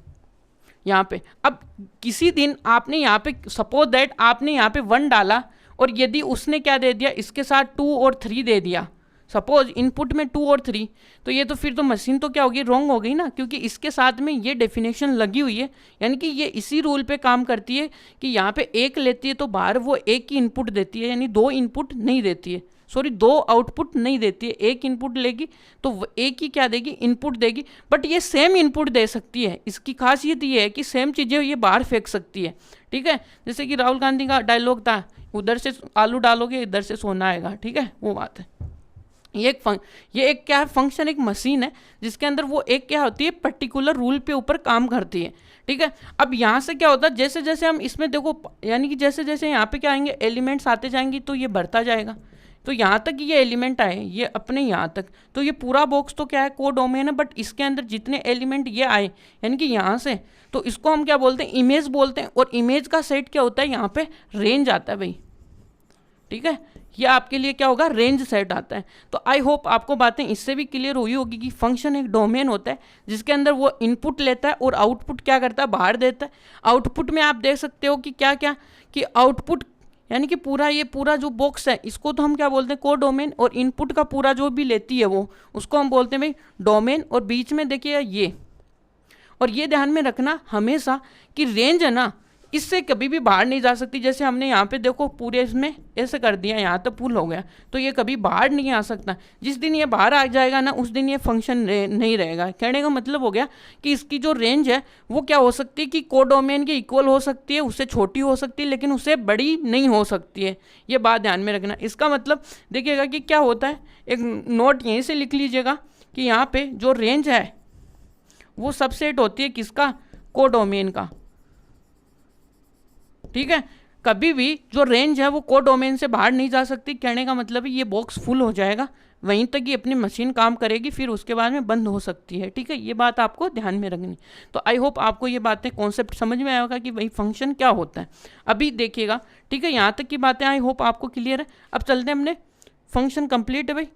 यहाँ पे अब किसी दिन आपने यहाँ पे सपोज दैट आपने यहाँ पे 1 डाला और यदि उसने क्या दे दिया इसके साथ 2 और 3 दे दिया, सपोज इनपुट में 2 और 3, तो ये तो फिर तो मशीन तो क्या होगी, रॉन्ग हो गई ना, क्योंकि इसके साथ में ये डेफिनेशन लगी हुई है। यानी कि ये इसी रूल पे काम करती है कि यहाँ पे 1 लेती है तो बाहर वो 1 की इनपुट देती है, यानी 2 इनपुट नहीं देती है, सॉरी 2 आउटपुट नहीं देती है, 1 इनपुट लेगी तो 1 ही क्या देगी, इनपुट देगी। बट ये सेम इनपुट दे सकती है, इसकी खासियत ये है कि सेम चीज़ें ये बाहर फेंक सकती है। ठीक है, जैसे कि राहुल गांधी का डायलॉग था, उधर से आलू डालोगे इधर से सोना आएगा। ठीक है, वो बात है। ये एक क्या है, फंक्शन एक मशीन है जिसके अंदर वो एक क्या होती है, पर्टिकुलर रूल पे ऊपर काम करती है। ठीक है, अब यहाँ से क्या होता है, जैसे जैसे हम इसमें देखो यानी कि जैसे जैसे यहाँ पे क्या आएंगे, एलिमेंट्स आते जाएंगे तो ये बढ़ता जाएगा। तो यहाँ तक ये एलिमेंट आए, ये अपने यहाँ तक, तो ये पूरा बॉक्स तो क्या है, कोडोमेन है। बट इसके अंदर जितने एलिमेंट ये आए यानी कि यहाँ से, तो इसको हम क्या बोलते हैं, इमेज बोलते हैं। और इमेज का सेट क्या होता है, यहाँ पे रेंज आता है भाई। ठीक है, ये आपके लिए क्या होगा, रेंज सेट आता है। तो आई होप आपको बातें इससे भी क्लियर हुई होगी कि फंक्शन एक डोमेन होता है जिसके अंदर वो इनपुट लेता है और आउटपुट क्या करता है, बाहर देता है। आउटपुट में आप देख सकते हो कि क्या क्या, कि आउटपुट यानी कि ये पूरा जो बॉक्स है इसको तो हम क्या बोलते हैं, को डोमेन। और इनपुट का पूरा जो भी लेती है वो, उसको हम बोलते हैं भाई डोमेन। और बीच में देखिए ये, और ये ध्यान में रखना हमेशा कि रेंज है ना, इससे कभी भी बाहर नहीं जा सकती। जैसे हमने यहाँ पे देखो पूरे इसमें ऐसे कर दिया, यहाँ तक पुल हो गया, तो ये कभी बाहर नहीं आ सकता। जिस दिन ये बाहर आ जाएगा ना उस दिन ये फंक्शन नहीं रहेगा। कहने का मतलब हो गया कि इसकी जो रेंज है वो क्या हो सकती है कि कोडोमेन के इक्वल हो सकती है, उससे छोटी हो सकती है लेकिन उससे बड़ी नहीं हो सकती है। ये बात ध्यान में रखना। इसका मतलब देखिएगा कि क्या होता है, एक नोट यहीं से लिख लीजिएगा कि यहाँ पे जो रेंज है वो सबसेट होती है किसका, कोडोमेन का। ठीक है, कभी भी जो रेंज है वो कोड डोमेन से बाहर नहीं जा सकती। कहने का मतलब है ये बॉक्स फुल हो जाएगा, वहीं तक ये अपनी मशीन काम करेगी, फिर उसके बाद में बंद हो सकती है। ठीक है, ये बात आपको ध्यान में रखनी। तो आई होप आपको ये बातें कॉन्सेप्ट समझ में आया होगा कि भाई फंक्शन क्या होता है। अभी देखिएगा, ठीक है, यहाँ तक की बातें आई होप आपको क्लियर है। अब चलते हैं, हमने फंक्शन कंप्लीट है भाई।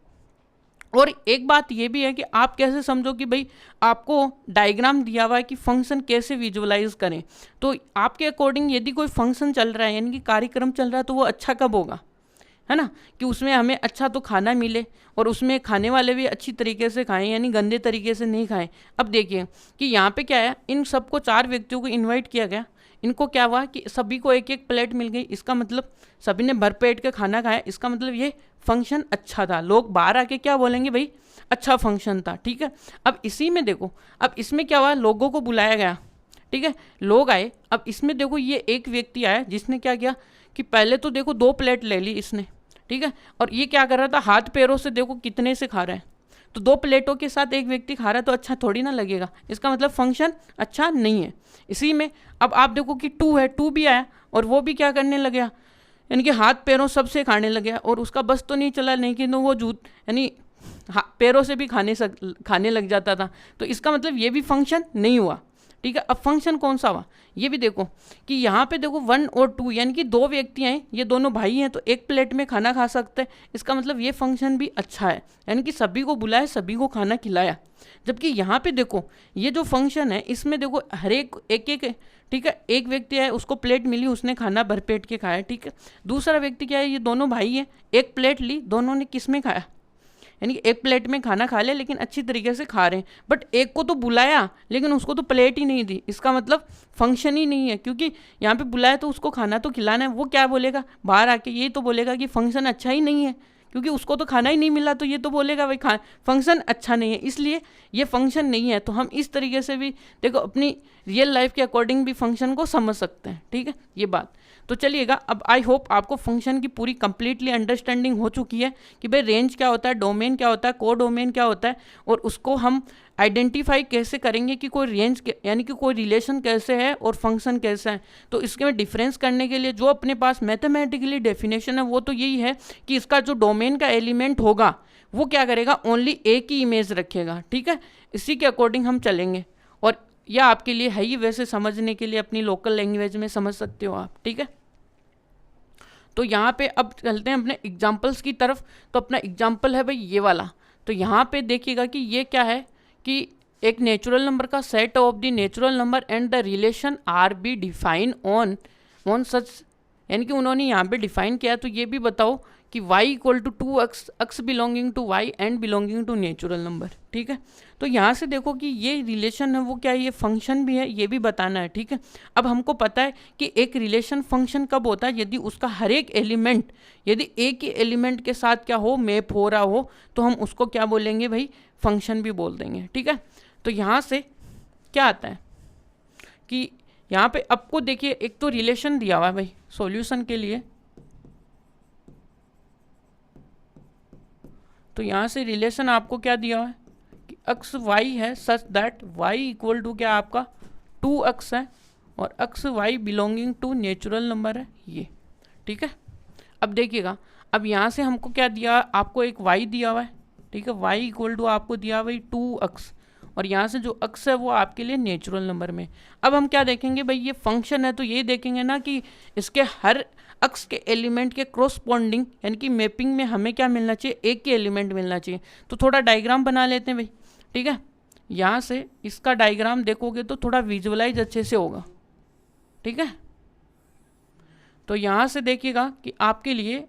और एक बात ये भी है कि आप कैसे समझो कि भाई आपको डायग्राम दिया हुआ है कि फंक्शन कैसे विजुअलाइज करें। तो आपके अकॉर्डिंग यदि कोई फंक्शन चल रहा है यानी कि कार्यक्रम चल रहा है, तो वो अच्छा कब होगा, है ना, कि उसमें हमें अच्छा तो खाना मिले और उसमें खाने वाले भी अच्छी तरीके से खाएं, यानी गंदे तरीके से नहीं खाएं। अब देखिए कि यहाँ पे क्या है, इन सबको 4 व्यक्तियों को इनवाइट किया गया। इनको क्या हुआ कि सभी को एक एक प्लेट मिल गई, इसका मतलब सभी ने भरपेट के खाना खाया, इसका मतलब ये फंक्शन अच्छा था। लोग बाहर आके क्या बोलेंगे, भाई अच्छा फंक्शन था। ठीक है, अब इसी में देखो, अब इसमें क्या हुआ, लोगों को बुलाया गया। ठीक है, लोग आए। अब इसमें देखो ये एक व्यक्ति आया जिसने क्या किया कि पहले तो देखो 2 प्लेट ले ली इसने। ठीक है, और ये क्या कर रहा था, हाथ पैरों से देखो कितने से खा रहा है। तो 2 प्लेटों के साथ एक व्यक्ति खा रहा है तो अच्छा थोड़ी ना लगेगा, इसका मतलब फंक्शन अच्छा नहीं है। इसी में अब आप देखो कि 2 है, 2 भी आया और वो भी क्या करने लग गया, यानी कि हाथ पैरों सबसे खाने लग गया। और उसका बस तो नहीं चला, नहीं कि तो वो जूत यानी पैरों से भी खाने लग जाता था। तो इसका मतलब ये भी फंक्शन नहीं हुआ। ठीक है, अब फंक्शन कौन सा हुआ, ये भी देखो कि यहाँ पे देखो 1 और 2 यानी कि 2 व्यक्ति हैं, ये दोनों भाई हैं, तो एक प्लेट में खाना खा सकते हैं। इसका मतलब ये फंक्शन भी अच्छा है, यानी कि सभी को बुलाया, सभी को खाना खिलाया। जबकि यहाँ पे देखो ये जो फंक्शन है इसमें देखो हर एक एक, ठीक है, एक व्यक्ति है उसको प्लेट मिली, उसने खाना भरपेट के खाया। ठीक है, दूसरा व्यक्ति क्या है, ये दोनों भाई हैं, एक प्लेट ली, दोनों ने किस में खाया, यानी कि एक प्लेट में खाना खा लिया लेकिन अच्छी तरीके से खा रहे हैं। बट एक को तो बुलाया लेकिन उसको तो प्लेट ही नहीं दी, इसका मतलब फंक्शन ही नहीं है। क्योंकि यहाँ पे बुलाया तो उसको खाना तो खिलाना है, वो क्या बोलेगा बाहर आके, ये तो बोलेगा कि फंक्शन अच्छा ही नहीं है, क्योंकि उसको तो खाना ही नहीं मिला, तो ये तो बोलेगा भाई फंक्शन अच्छा नहीं है, इसलिए ये फंक्शन नहीं है। तो हम इस तरीके से भी देखो अपनी रियल लाइफ के अकॉर्डिंग भी फंक्शन को समझ सकते हैं। ठीक है, ये बात तो चलिएगा। अब आई होप आपको फंक्शन की पूरी कंप्लीटली अंडरस्टैंडिंग हो चुकी है कि भाई रेंज क्या होता है, डोमेन क्या होता है, को डोमेन क्या होता है, और उसको हम आइडेंटिफाई कैसे करेंगे कि कोई रेंज यानी कि कोई रिलेशन कैसे है और फंक्शन कैसा है। तो इसके में डिफरेंस करने के लिए जो अपने पास मैथमेटिकली डेफिनेशन है वो तो यही है कि इसका जो डोमेन का एलिमेंट होगा वो क्या करेगा, ओनली एक ही इमेज रखेगा। ठीक है, इसी के अकॉर्डिंग हम चलेंगे, और यह आपके लिए है ही, वैसे समझने के लिए अपनी लोकल लैंग्वेज में समझ सकते हो आप। ठीक है, तो यहाँ पे अब चलते हैं अपने एग्जाम्पल्स की तरफ। तो अपना एग्जाम्पल है भाई ये वाला। तो यहाँ पे देखिएगा कि ये क्या है कि एक नेचुरल नंबर का set of the natural number and the relation R be define on such, यानी कि उन्होंने यहाँ पे डिफाइन किया। तो ये भी बताओ कि y equal to 2x, x belonging to y and belonging to natural number. ठीक है, तो यहाँ से देखो कि ये रिलेशन है वो क्या है, ये फंक्शन भी है, ये भी बताना है। ठीक है, अब हमको पता है कि एक रिलेशन फंक्शन कब होता है, यदि उसका हर एक एलिमेंट यदि एक ही एलिमेंट के साथ क्या हो, मैप हो रहा हो, तो हम उसको क्या बोलेंगे भाई, फंक्शन भी बोल देंगे। ठीक है, तो यहाँ से क्या आता है कि यहाँ पे आपको देखिए एक तो रिलेशन दिया हुआ है भाई सॉल्यूशन के लिए। तो यहाँ से रिलेशन आपको क्या दिया हुआ है कि एक्स वाई है such that y equal to क्या आपका 2x है और x y belonging to natural number है ये। ठीक है, अब देखिएगा, अब यहाँ से हमको क्या दिया, आपको एक y दिया हुआ है। ठीक है, y इक्वल टू आपको दिया भाई 2x, और यहाँ से जो x है वो आपके लिए नेचुरल नंबर में। अब हम क्या देखेंगे भाई, ये फंक्शन है तो ये देखेंगे ना कि इसके हर x के एलिमेंट के क्रॉसपॉन्डिंग यानी कि मैपिंग में हमें क्या मिलना चाहिए, एक ही एलिमेंट मिलना चाहिए। तो थोड़ा डायग्राम बना लेते हैं भाई। ठीक है, यहाँ से इसका डायग्राम देखोगे तो थोड़ा विजुअलाइज अच्छे से होगा। ठीक है, तो यहाँ से देखिएगा कि आपके लिए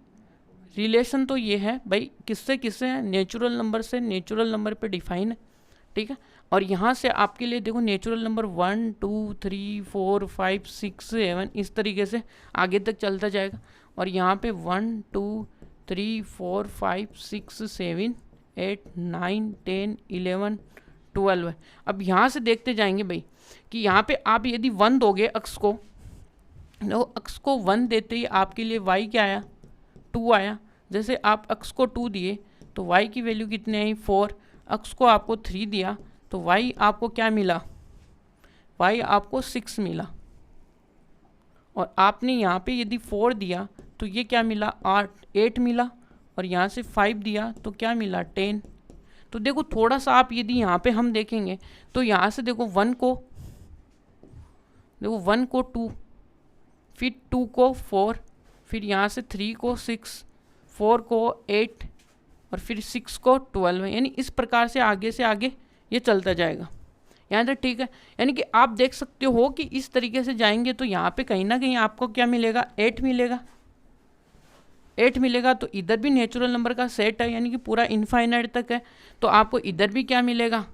रिलेशन तो ये है भाई, किससे किससे है, नेचुरल नंबर से नेचुरल नंबर पे डिफाइन है। ठीक है, और यहाँ से आपके लिए देखो नेचुरल नंबर 1 2 3 4 5 6 7 इस तरीके से आगे तक चलता जाएगा। और यहाँ पे 1 2 3 4 5 6 7 8 9 10 11 12 है। अब यहाँ से देखते जाएंगे भाई कि यहाँ पे आप यदि 1 दोगे अक्स को, तो अक्स को 1 देते ही आपके लिए y क्या आया, 2 आया। जैसे आप अक्स को 2 दिए तो y की वैल्यू कितनी आई, 4। अक्स को आपको 3 दिया तो y आपको क्या मिला, y आपको 6 मिला। और आपने यहाँ पे यदि 4 दिया तो ये क्या मिला 8 मिला, और यहाँ से 5 दिया तो क्या मिला 10। तो देखो थोड़ा सा आप यदि यहाँ पे हम देखेंगे तो यहाँ से देखो 1 को 2, फिर 2 को 4, फिर यहाँ से 3 को 6, 4 को 8 और फिर 6 को 12 है। यानी इस प्रकार से आगे ये चलता जाएगा। यहाँ तक ठीक है। यानी कि आप देख सकते हो कि इस तरीके से जाएंगे तो यहाँ पे कहीं ना कहीं आपको क्या मिलेगा 8 मिलेगा। 8 मिलेगा तो इधर भी नेचुरल नंबर का सेट है, यानी कि पूरा इनफाइनाइट तक है, तो आपको इधर भी क्या मिलेगा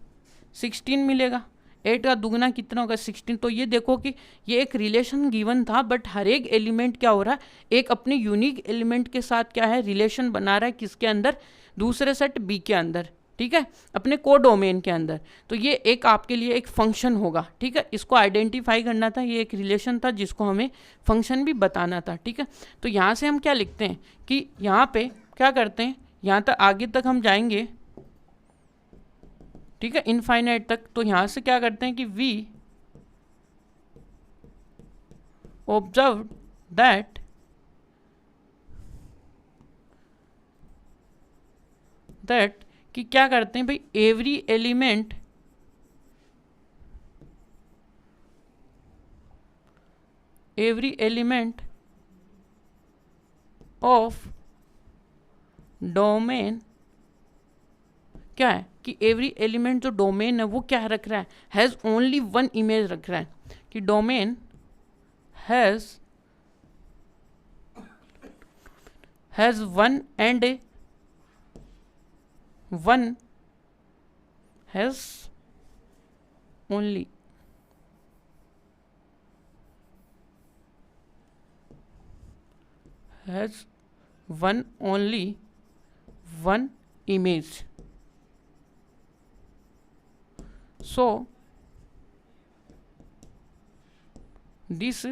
16 मिलेगा। 8 का दुगना कितना होगा 16। तो ये देखो कि ये एक रिलेशन गिवन था, बट हर एक एलिमेंट क्या हो रहा है एक अपने यूनिक एलिमेंट के साथ क्या है रिलेशन बना रहा है, किसके अंदर, दूसरे सेट बी के अंदर, ठीक है, अपने कोडोमेन के अंदर। तो ये एक आपके लिए एक फंक्शन होगा, ठीक है, इसको आइडेंटिफाई करना था, ये एक रिलेशन था जिसको हमें फंक्शन भी बताना था, ठीक है। तो यहाँ से हम क्या लिखते हैं कि यहाँ पे क्या करते हैं, यहाँ तक आगे तक हम जाएंगे, ठीक है, इनफाइनाइट तक। तो यहाँ से क्या करते हैं कि वी ऑब्जर्व दैट कि क्या करते हैं भाई एवरी एलिमेंट ऑफ डोमेन क्या है कि एवरी एलिमेंट जो डोमेन है वो क्या रख रहा है, हैज़ ओनली वन इमेज रख रहा है, कि domain has one and one has only one image. So this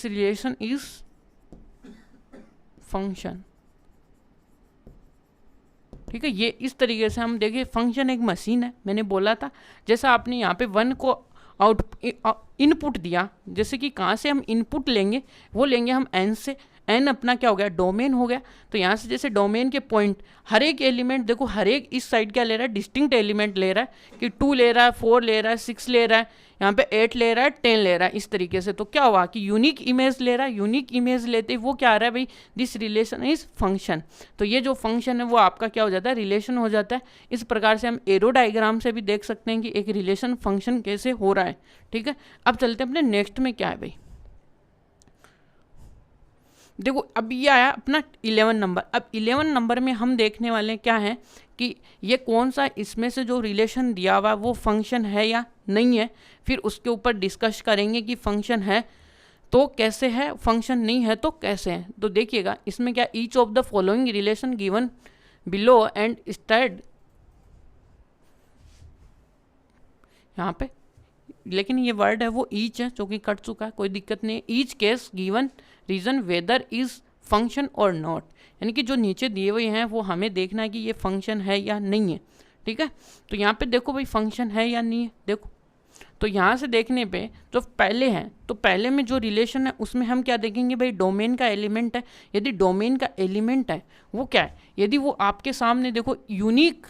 relation is function, ठीक है। ये इस तरीके से हम देखिए फंक्शन एक मशीन है, मैंने बोला था, जैसा आपने यहाँ पे 1 को इनपुट दिया, जैसे कि कहाँ से हम इनपुट लेंगे, वो लेंगे हम n से, n अपना क्या हो गया डोमेन हो गया। तो यहाँ से जैसे डोमेन के पॉइंट हर एक एलिमेंट देखो, हर एक इस साइड क्या ले रहा है डिस्टिंक्ट एलिमेंट ले रहा है, कि 2 ले रहा है, 4 ले रहा है, 6 ले रहा है, यहाँ पे 8 ले रहा है, 10 ले रहा है, इस तरीके से। तो क्या हुआ कि यूनिक इमेज ले रहा है, यूनिक इमेज लेते वो क्या आ रहा है भाई, दिस रिलेशन इज फंक्शन। तो ये जो फंक्शन है वो आपका क्या हो जाता है रिलेशन हो जाता है। इस प्रकार से हम एरो डायग्राम से भी देख सकते हैं कि एक रिलेशन फंक्शन कैसे हो रहा है, ठीक है। अब चलते हैं अपने नेक्स्ट में, क्या है भाई, देखो अब ये आया अपना 11 नंबर। अब 11 नंबर में हम देखने वाले क्या है कि ये कौन सा इसमें से जो रिलेशन दिया हुआ वो फंक्शन है या नहीं है, फिर उसके ऊपर डिस्कस करेंगे कि फंक्शन है तो कैसे है, फंक्शन नहीं है तो कैसे है। तो देखिएगा इसमें क्या, each of the following relation given below and state, यहाँ पे लेकिन ये वर्ड है वो ईच है जो कि कट चुका है, कोई दिक्कत नहीं। Each case given reason whether is function और नॉट, यानी कि जो नीचे दिए हुए हैं वो हमें देखना है कि ये फंक्शन है या नहीं है, ठीक है। तो यहाँ पे देखो भाई फंक्शन है या नहीं है, देखो तो यहाँ से देखने पे जो पहले हैं, तो पहले में जो रिलेशन है उसमें हम क्या देखेंगे भाई डोमेन का एलिमेंट है। यदि डोमेन का एलिमेंट है वो क्या है, यदि वो आपके सामने देखो यूनिक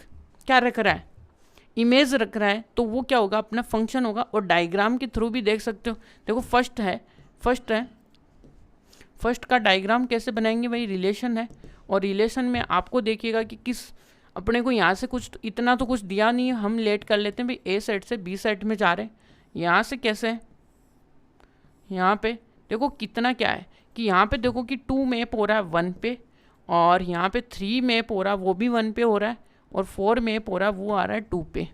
क्या रख रहा है, इमेज रख रहा है, तो वो क्या होगा अपना फंक्शन होगा। और डायग्राम के थ्रू भी देख सकते हो, देखो फर्स्ट का डायग्राम कैसे बनाएंगे भाई, रिलेशन है, और रिलेशन में आपको देखिएगा कि किस अपने को यहाँ से कुछ इतना तो कुछ दिया नहीं है, हम लेट कर लेते हैं भाई ए सेट से बी सेट में जा रहे हैं। यहाँ से कैसे है, यहाँ पे देखो कितना क्या है कि यहाँ पे देखो कि 2 मैप हो रहा है 1 पे, और यहाँ पे 3 मैप हो रहा है वो भी 1 पे हो रहा है, और 4 मैप हो रहा है वो आ रहा है 2 पे।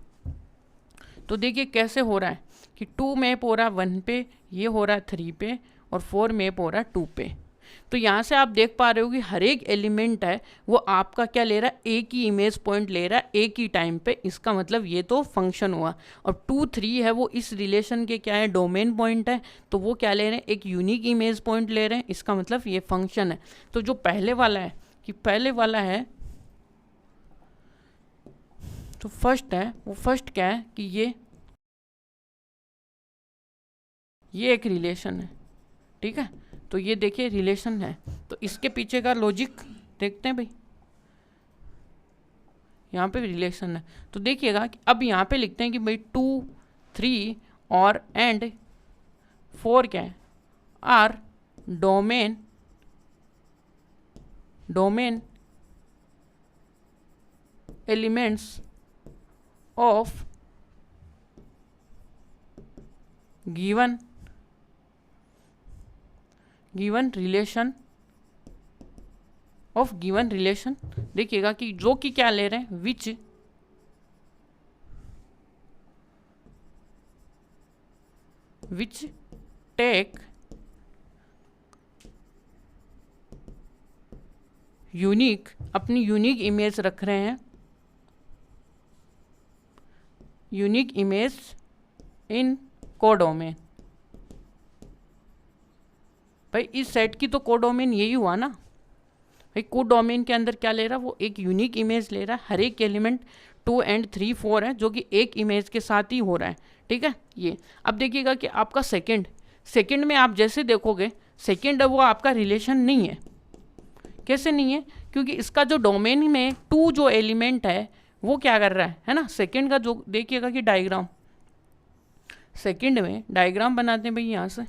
तो देखिए कैसे हो रहा है कि 2 मैप हो रहा है 1 पे, ये हो रहा है 3 पे, और 4 मैप हो रहा है 2 पे। तो यहाँ से आप देख पा रहे हो कि हर एक एलिमेंट है वो आपका क्या ले रहा है, एक ही इमेज पॉइंट ले रहा है एक ही टाइम पे। इसका मतलब ये तो फंक्शन हुआ। और 2, 3 है वो इस रिलेशन के क्या है डोमेन पॉइंट है, तो वो क्या ले रहे हैं एक यूनिक इमेज पॉइंट ले रहे हैं, इसका मतलब ये फंक्शन है। तो जो पहले वाला है कि पहले वाला है तो फर्स्ट है, वो फर्स्ट क्या है कि ये ये एक रिलेशन है, ठीक है। तो ये देखिए रिलेशन है, तो इसके पीछे का लॉजिक देखते हैं भाई। यहाँ पे रिलेशन है, तो देखिएगा कि अब यहाँ पे लिखते हैं कि भाई 2, 3 और एंड 4 क्या है, are domain elements of given relation of given relation. देखिएगा कि जो कि क्या ले रहे हैं, विच टेक यूनिक, अपनी यूनिक इमेज रख रहे हैं, यूनिक इमेज इन कोडोमेन। भाई इस सेट की तो कोडोमेन यही हुआ ना भाई। कोडोमेन के अंदर क्या ले रहा है, वो एक यूनिक इमेज ले रहा है। हर एक एलिमेंट 2 एंड 3, 4 है, जो कि एक इमेज के साथ ही हो रहा है, ठीक है। ये अब देखिएगा कि आपका सेकंड में आप जैसे देखोगे, सेकंड वो आपका रिलेशन नहीं है। कैसे नहीं है, क्योंकि इसका जो डोमेन में 2 जो एलिमेंट है वो क्या कर रहा है ना। सेकंड का जो देखिएगा कि डायग्राम, सेकंड में डायग्राम बनाते हैं भाई यहाँ से।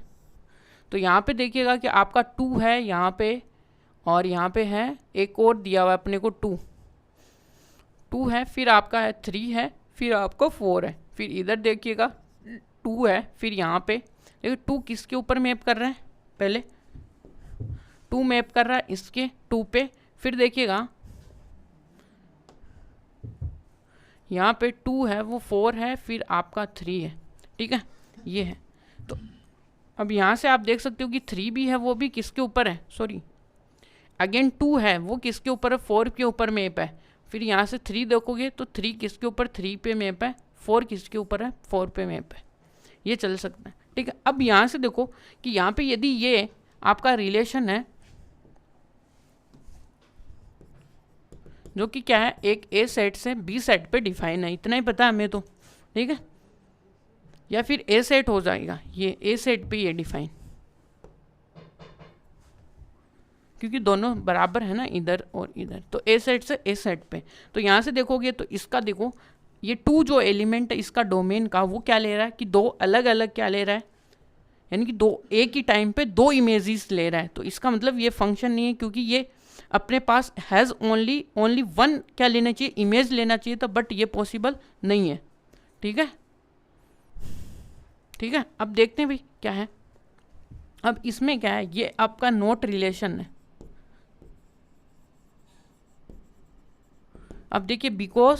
तो यहाँ पे देखिएगा कि आपका 2 है यहाँ पे, और यहाँ पे है एक और दिया हुआ है अपने को 2 है, फिर आपका है 3 है, फिर आपको 4 है, फिर इधर देखिएगा 2 है, फिर यहाँ पे देखिए 2 किसके ऊपर मैप कर रहे हैं, पहले 2 मैप कर रहा है इसके 2 पे, फिर देखिएगा यहाँ पे 2 है, वो 4 है, फिर आपका 3 है, ठीक है। ये है, तो अब यहाँ से आप देख सकते हो कि 3 भी है, वो भी किसके ऊपर है, सॉरी अगेन 2 है, वो किसके ऊपर है, 4 के ऊपर मैप है। फिर यहाँ से 3 देखोगे तो 3 किसके ऊपर, 3 पे मैप है, 4 किसके ऊपर है, 4 पे मैप है। ये चल सकता है, ठीक है। अब यहाँ से देखो कि यहाँ पे यदि ये आपका रिलेशन है जो कि क्या है, एक ए सेट से बी सेट पे डिफाइन है, इतना ही पता है हमें तो, ठीक है। या फिर ए सेट हो जाएगा, ये ए सेट पे ये डिफाइन, क्योंकि दोनों बराबर है ना, इधर और इधर, तो ए सेट से ए सेट पे। तो यहाँ से देखोगे तो इसका देखो ये 2 जो एलिमेंट है इसका डोमेन का, वो क्या ले रहा है कि 2 अलग अलग क्या ले रहा है, यानी कि 2 एक ही टाइम पे 2 इमेजेस ले रहा है। तो इसका मतलब ये फंक्शन नहीं है, क्योंकि ये अपने पास हैज़ ओनली 1 क्या लेना चाहिए, इमेज लेना चाहिए था, बट ये पॉसिबल नहीं है, ठीक है। ठीक है, अब देखते हैं भाई क्या है। अब इसमें क्या है, ये आपका नोट रिलेशन है। अब देखिए बिकॉज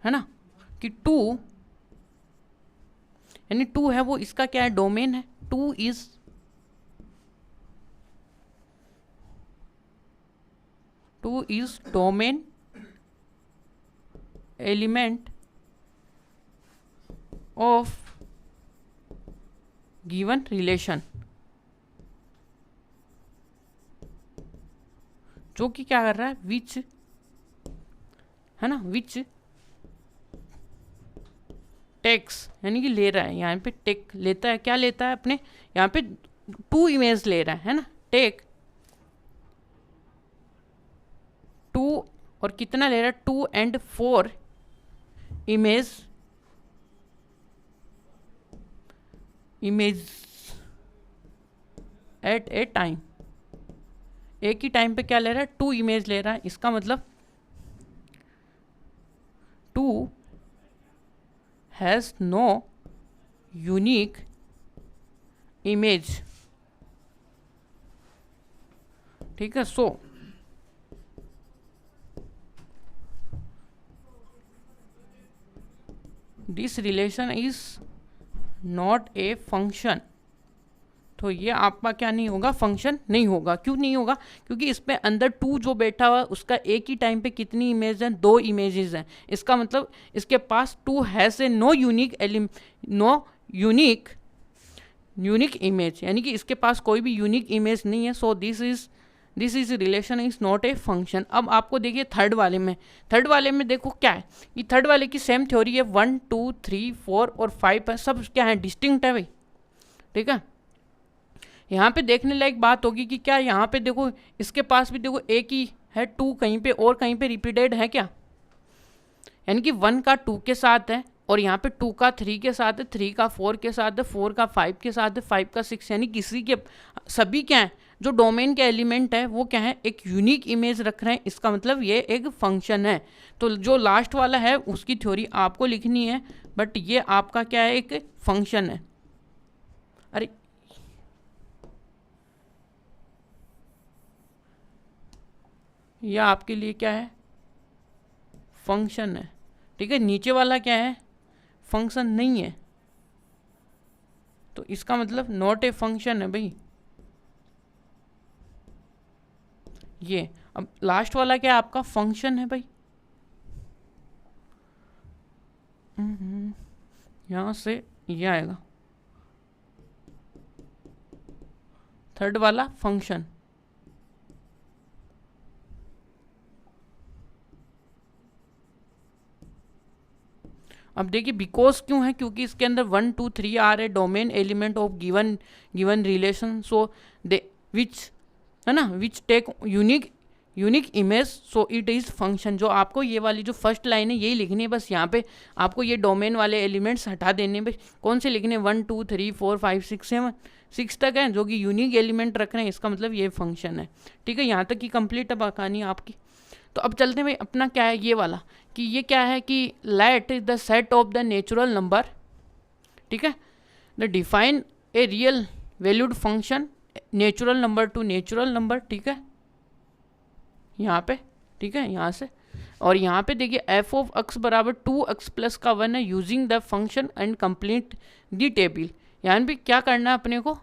है ना कि 2 यानी 2 है, वो इसका क्या है, डोमेन है। 2 is domain element of given relation, जो कि क्या कर रहा है, विच है ना, विच टेक्स यानी कि ले रहा है, यहाँ पे टेक लेता है, क्या लेता है अपने, यहाँ पे 2 इमेज ले रहा है ना, टेक 2 और कितना ले रहा है, 2 and 4 image at A time, एक ही टाइम पे क्या ले रहा है, 2 इमेज ले रहा है। इसका मतलब 2 हैज़ नो यूनिक इमेज, ठीक है। So this relation is not a function. तो ये आपका क्या नहीं होगा, फंक्शन नहीं होगा। क्यों नहीं होगा, क्योंकि इसमें अंदर 2 जो बैठा हुआ है उसका एक ही टाइम पे कितनी इमेज हैं, 2 इमेजेस हैं। इसका मतलब इसके पास 2 has a no unique image, यानी कि इसके पास कोई भी यूनिक इमेज नहीं है। So this is this is relation is not a function. अब आपको देखिए थर्ड वाले में देखो क्या है, ये थर्ड वाले की सेम थ्योरी है, 1 2 3 4 और 5 है, सब क्या है, डिस्टिंक्ट है भाई, ठीक है। यहाँ पे देखने लायक बात होगी कि क्या यहाँ पे देखो इसके पास भी देखो एक ही है 2 कहीं पे और कहीं पे रिपीटेड है क्या, यानी कि 1 का 2 के साथ है और यहाँ पे 2 का 3 के साथ है, 3 का 4 के साथ है, 4 का 5 के साथ है, 5 का 6, यानी किसी के सभी क्या है जो डोमेन के एलिमेंट है वो क्या है एक यूनिक इमेज रख रहे हैं, इसका मतलब ये एक फंक्शन है। तो जो लास्ट वाला है उसकी थ्योरी आपको लिखनी है, बट ये आपका क्या है एक फंक्शन है। अरे यह आपके लिए क्या है, फंक्शन है, ठीक है। नीचे वाला क्या है, फंक्शन नहीं है, तो इसका मतलब नॉट ए फंक्शन है भाई ये। अब लास्ट वाला क्या है आपका फंक्शन है भाई, यहां से ये आएगा थर्ड वाला फंक्शन। अब देखिए बिकॉज क्यों है, क्योंकि इसके अंदर 1 2 3 आ रहे domain element of given given relation, so they which है ना, which take unique image, so it is function. जो आपको ये वाली जो फर्स्ट लाइन है यही लिखनी है, बस यहाँ पे आपको ये डोमेन वाले एलिमेंट्स हटा देने हैं। बस कौन से लिखने, 1 2 3 4 5 6 7 6 तक है जो कि यूनिक एलिमेंट रख रहे हैं, इसका मतलब ये फंक्शन है, ठीक है। यहाँ तक की कंप्लीट है कहानी आपकी। तो अब चलते हैं भाई अपना क्या है ये वाला, कि ये क्या है कि let is the set of the natural number, ठीक है, the define a real valued function natural number to natural number, ठीक है, यहाँ पे, ठीक है, यहाँ से। और यहाँ पे देखिए एफ ऑफ एक्स बराबर 2x प्लस का 1 है, using the function and complete the table. यहाँ पे क्या करना है अपने को,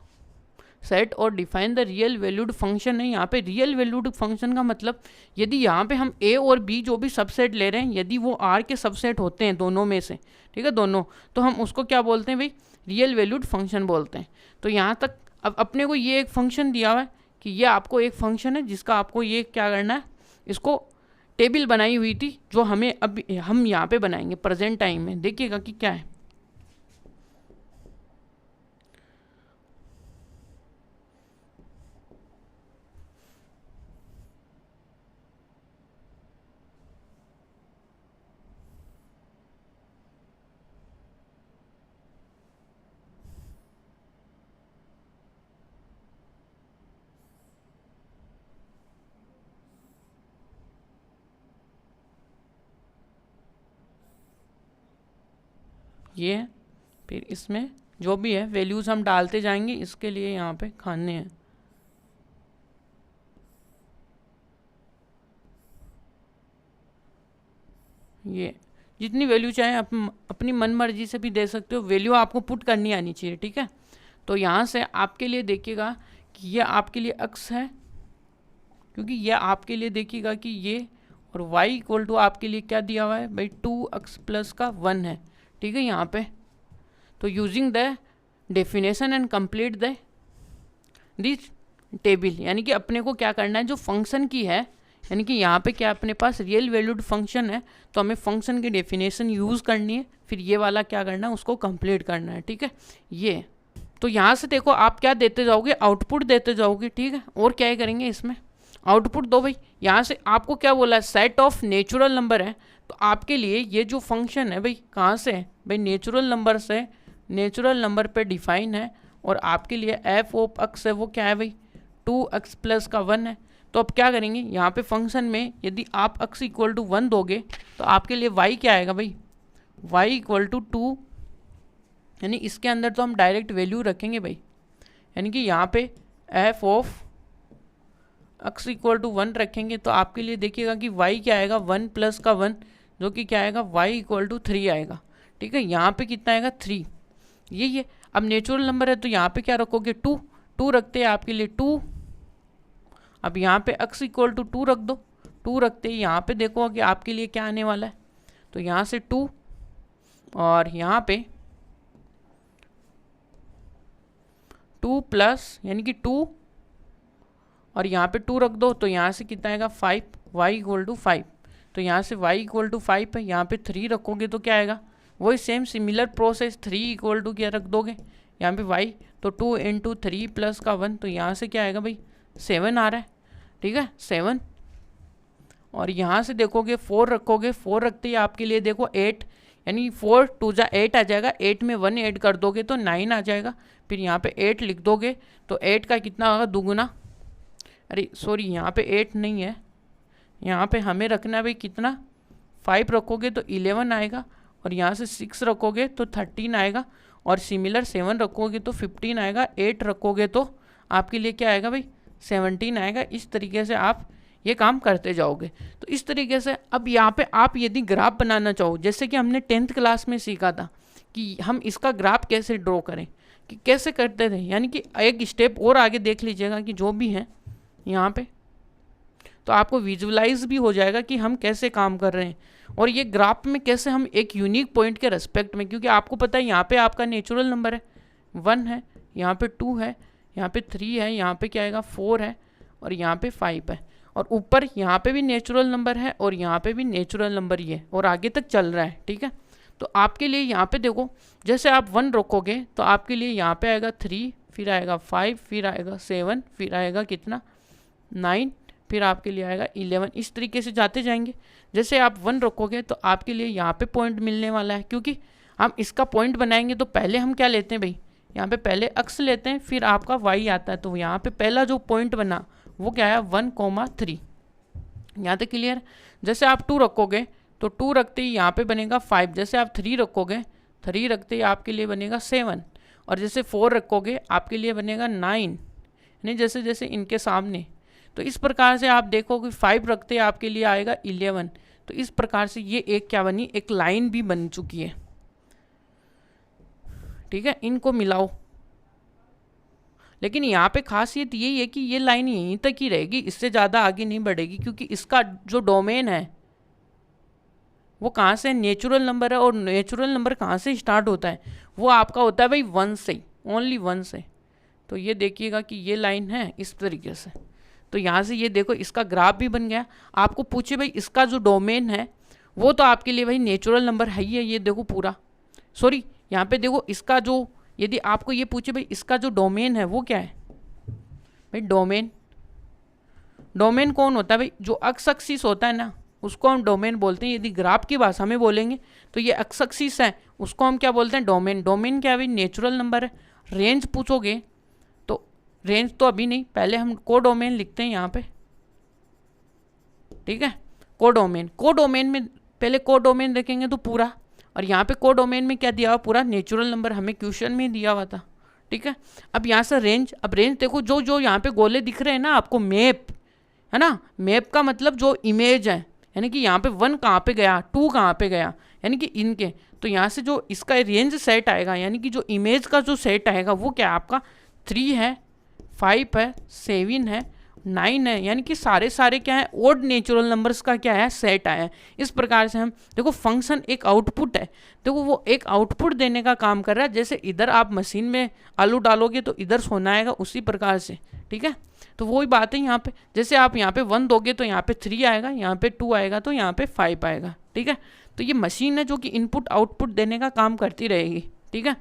सेट और define the real valued function है। यहाँ पे रियल वैल्यूड फंक्शन का मतलब यदि यहाँ पे हम ए और बी जो भी सबसेट ले रहे हैं यदि वो आर के सबसेट होते हैं दोनों में से, ठीक है, दोनों, तो हम उसको क्या बोलते हैं भाई, रियल वैल्यूड फंक्शन बोलते हैं। तो यहाँ तक अब अपने को ये एक फंक्शन दिया हुआ है कि ये आपको एक फंक्शन है जिसका आपको ये क्या करना है, इसको टेबल बनाई हुई थी जो हमें अब हम यहाँ पे बनाएंगे प्रेजेंट टाइम में, देखिएगा कि क्या है। ये है, फिर इसमें जो भी है वैल्यूज़ हम डालते जाएंगे, इसके लिए यहाँ पे खाने हैं। ये जितनी वैल्यू चाहे अपनी मन मर्जी से भी दे सकते हो, वैल्यू आपको पुट करनी आनी चाहिए, ठीक है। तो यहाँ से आपके लिए देखिएगा कि ये आपके लिए x है, क्योंकि ये आपके लिए देखिएगा कि ये और y इक्वल टू आपके लिए क्या दिया हुआ है भाई 2x प्लस का 1 है, ठीक है यहाँ पे। तो using the definition and complete the this table, यानी कि अपने को क्या करना है जो फंक्शन की है, यानी कि यहाँ पे क्या अपने पास रियल वैल्यूड फंक्शन है तो हमें फंक्शन की डेफिनेशन यूज़ करनी है, फिर ये वाला क्या करना है उसको कंप्लीट करना है, ठीक है। ये तो यहाँ से देखो आप क्या देते जाओगे, आउटपुट देते जाओगे, ठीक है। और क्या करेंगे इसमें, आउटपुट दो भाई। यहाँ से आपको क्या बोला है, सेट ऑफ नेचुरल नंबर है, तो आपके लिए ये जो फंक्शन है भाई कहाँ से है भाई, नेचुरल नंबर से, नेचुरल नंबर पे डिफाइन है। और आपके लिए एफ ऑफ एक्स है वो क्या है भाई 2x प्लस का 1 है। तो अब क्या करेंगे यहाँ पे फंक्शन में यदि आप x इक्वल टू 1 दोगे तो आपके लिए y क्या आएगा भाई, y इक्वल टू 2, यानी इसके अंदर तो हम डायरेक्ट वैल्यू रखेंगे भाई, यानी कि यहाँ पे F of x equal to 1 रखेंगे तो आपके लिए देखिएगा कि y क्या आएगा 1 प्लस का 1 जो कि क्या आएगा y इक्वल टू 3 आएगा, ठीक है। यहाँ पे कितना आएगा 3, ये अब नेचुरल नंबर है तो यहाँ पे क्या रखोगे 2 2 रखते हैं आपके लिए 2। अब यहाँ पे x इक्वल टू 2 रख दो, 2 रखते ही यहाँ पे देखो कि आपके लिए क्या आने वाला है, तो यहाँ से 2 और यहाँ पे 2 प्लस यानी कि 2 और यहाँ पे 2 रख दो, तो यहाँ से कितना आएगा 5, y इक्वल टू 5। तो यहाँ से y इक्वल टू 5 है, यहाँ पे 3 रखोगे तो क्या आएगा, वही same similar process 3 equal to क्या रख दोगे यहाँ पे y, तो 2 इंटू 3 प्लस का 1, तो यहाँ से क्या आएगा भाई 7 आ रहा है, ठीक है 7। और यहाँ से देखोगे 4 रखोगे, 4 रखते ही आपके लिए देखो 8, यानी 4 2 जा 8 आ जाएगा, 8 में 1 ऐड कर दोगे तो 9 आ जाएगा। फिर यहाँ पे 8 लिख दोगे तो 8 का कितना होगा दुगुना, अरे सॉरी यहाँ पे 8 नहीं है, यहाँ पे हमें रखना है भाई कितना 5 रखोगे तो 11 आएगा, और यहाँ से 6 रखोगे तो 13 आएगा, और सिमिलर 7 रखोगे तो 15 आएगा, 8 रखोगे तो आपके लिए क्या आएगा भाई 17 आएगा। इस तरीके से आप ये काम करते जाओगे। तो इस तरीके से अब यहाँ पे आप यदि ग्राफ बनाना चाहो, जैसे कि हमने 10th क्लास में सीखा था कि हम इसका ग्राफ कैसे ड्रॉ करें, कि कैसे करते थे, यानी कि एक स्टेप और आगे देख लीजिएगा कि जो भी है यहाँ पे, तो आपको विजुअलाइज भी हो जाएगा कि हम कैसे काम कर रहे हैं, और ये ग्राफ में कैसे हम एक यूनिक पॉइंट के रेस्पेक्ट में, क्योंकि आपको पता है यहाँ पे आपका नेचुरल नंबर है 1 है, यहाँ पे 2 है, यहाँ पे 3 है, यहाँ पे क्या आएगा 4 है, और यहाँ पे 5 है, और ऊपर यहाँ पे भी नेचुरल नंबर है, और यहाँ पे भी नेचुरल नंबर ही है, और आगे तक चल रहा है, ठीक है। तो आपके लिए यहाँ पे देखो, जैसे आप 1 रखोगे तो आपके लिए यहाँ पे आएगा 3, फिर आएगा 5, फिर आएगा 7, फिर आएगा कितना 9, फिर आपके लिए आएगा 11, इस तरीके से जाते जाएंगे। जैसे आप 1 रखोगे तो आपके लिए यहाँ पे पॉइंट मिलने वाला है, क्योंकि हम इसका पॉइंट बनाएंगे तो पहले हम क्या लेते हैं भाई, यहाँ पे पहले अक्स लेते हैं, फिर आपका y आता है, तो यहाँ पे पहला जो पॉइंट बना वो क्या है 1,3। यहाँ तक क्लियर। जैसे आप 2 रखोगे तो 2 रखते ही यहाँ पे बनेगा 5, जैसे आप 3 रखोगे 3 रखते ही आपके लिए बनेगा 7, और जैसे 4 रखोगे आपके लिए बनेगा 9, यानी जैसे जैसे इनके सामने। तो इस प्रकार से आप देखो कि 5 रखते ही आपके लिए आएगा 11। तो इस प्रकार से ये एक क्या बनी, एक लाइन भी बन चुकी है, ठीक है। इनको मिलाओ, लेकिन यहाँ पे खासियत यही है कि ये लाइन यहीं तक ही रहेगी, इससे ज़्यादा आगे नहीं बढ़ेगी, क्योंकि इसका जो डोमेन है वो कहाँ से नेचुरल नंबर है, और नेचुरल नंबर कहाँ से स्टार्ट होता है, वो आपका होता है भाई 1 से, ओनली 1 से। तो ये देखिएगा कि ये लाइन है इस तरीके से। तो यहाँ से ये देखो इसका ग्राफ भी बन गया। आपको पूछे भाई इसका जो डोमेन है वो तो आपके लिए भाई नेचुरल नंबर है ही है, ये देखो पूरा, सॉरी यहाँ पे देखो इसका जो, यदि आपको ये पूछे भाई इसका जो डोमेन है वो क्या है भाई, डोमेन कौन होता है भाई, जो एक्स एक्सिस होता है ना उसको हम डोमेन बोलते हैं। यदि ग्राफ की भाषा में बोलेंगे तो ये एक्स एक्सिस है, उसको हम क्या बोलते हैं डोमेन। डोमेन क्या है भाई, नेचुरल नंबर है। रेंज पूछोगे तो रेंज तो अभी नहीं, पहले हम कोडोमेन लिखते हैं यहाँ पे, ठीक है। कोडोमेन में पहले कोडोमेन देखेंगे तो पूरा, और यहाँ पे कोडोमेन में क्या दिया हुआ पूरा नेचुरल नंबर, हमें क्वेश्चन में दिया हुआ था, ठीक है। अब यहाँ से रेंज, अब रेंज देखो जो जो यहाँ पे गोले दिख रहे हैं ना आपको, मैप है ना, मैप का मतलब जो इमेज है, यानी कि यहाँ पे 1 कहाँ पे गया, 2 कहाँ पे गया, यानी कि इनके, तो यहाँ से जो इसका रेंज सेट आएगा, यानी कि जो इमेज का जो सेट आएगा वो क्या है आपका 3 है, 5 है, 7 है, 9 है, यानी कि सारे क्या है ओड नेचुरल नंबर्स का क्या है सेट आया है। इस प्रकार से हम देखो फंक्शन एक आउटपुट है, देखो वो एक आउटपुट देने का काम कर रहा है। जैसे इधर आप मशीन में आलू डालोगे तो इधर सोना आएगा, उसी प्रकार से, ठीक है। तो वही बात है यहाँ पे, जैसे आप यहाँ पे 1 दोगे तो यहाँ पे 3 आएगा, यहाँ पे 2 आएगा तो यहाँ पे 5 आएगा, ठीक है। तो ये मशीन है जो कि इनपुट आउटपुट देने का काम करती रहेगी, ठीक है।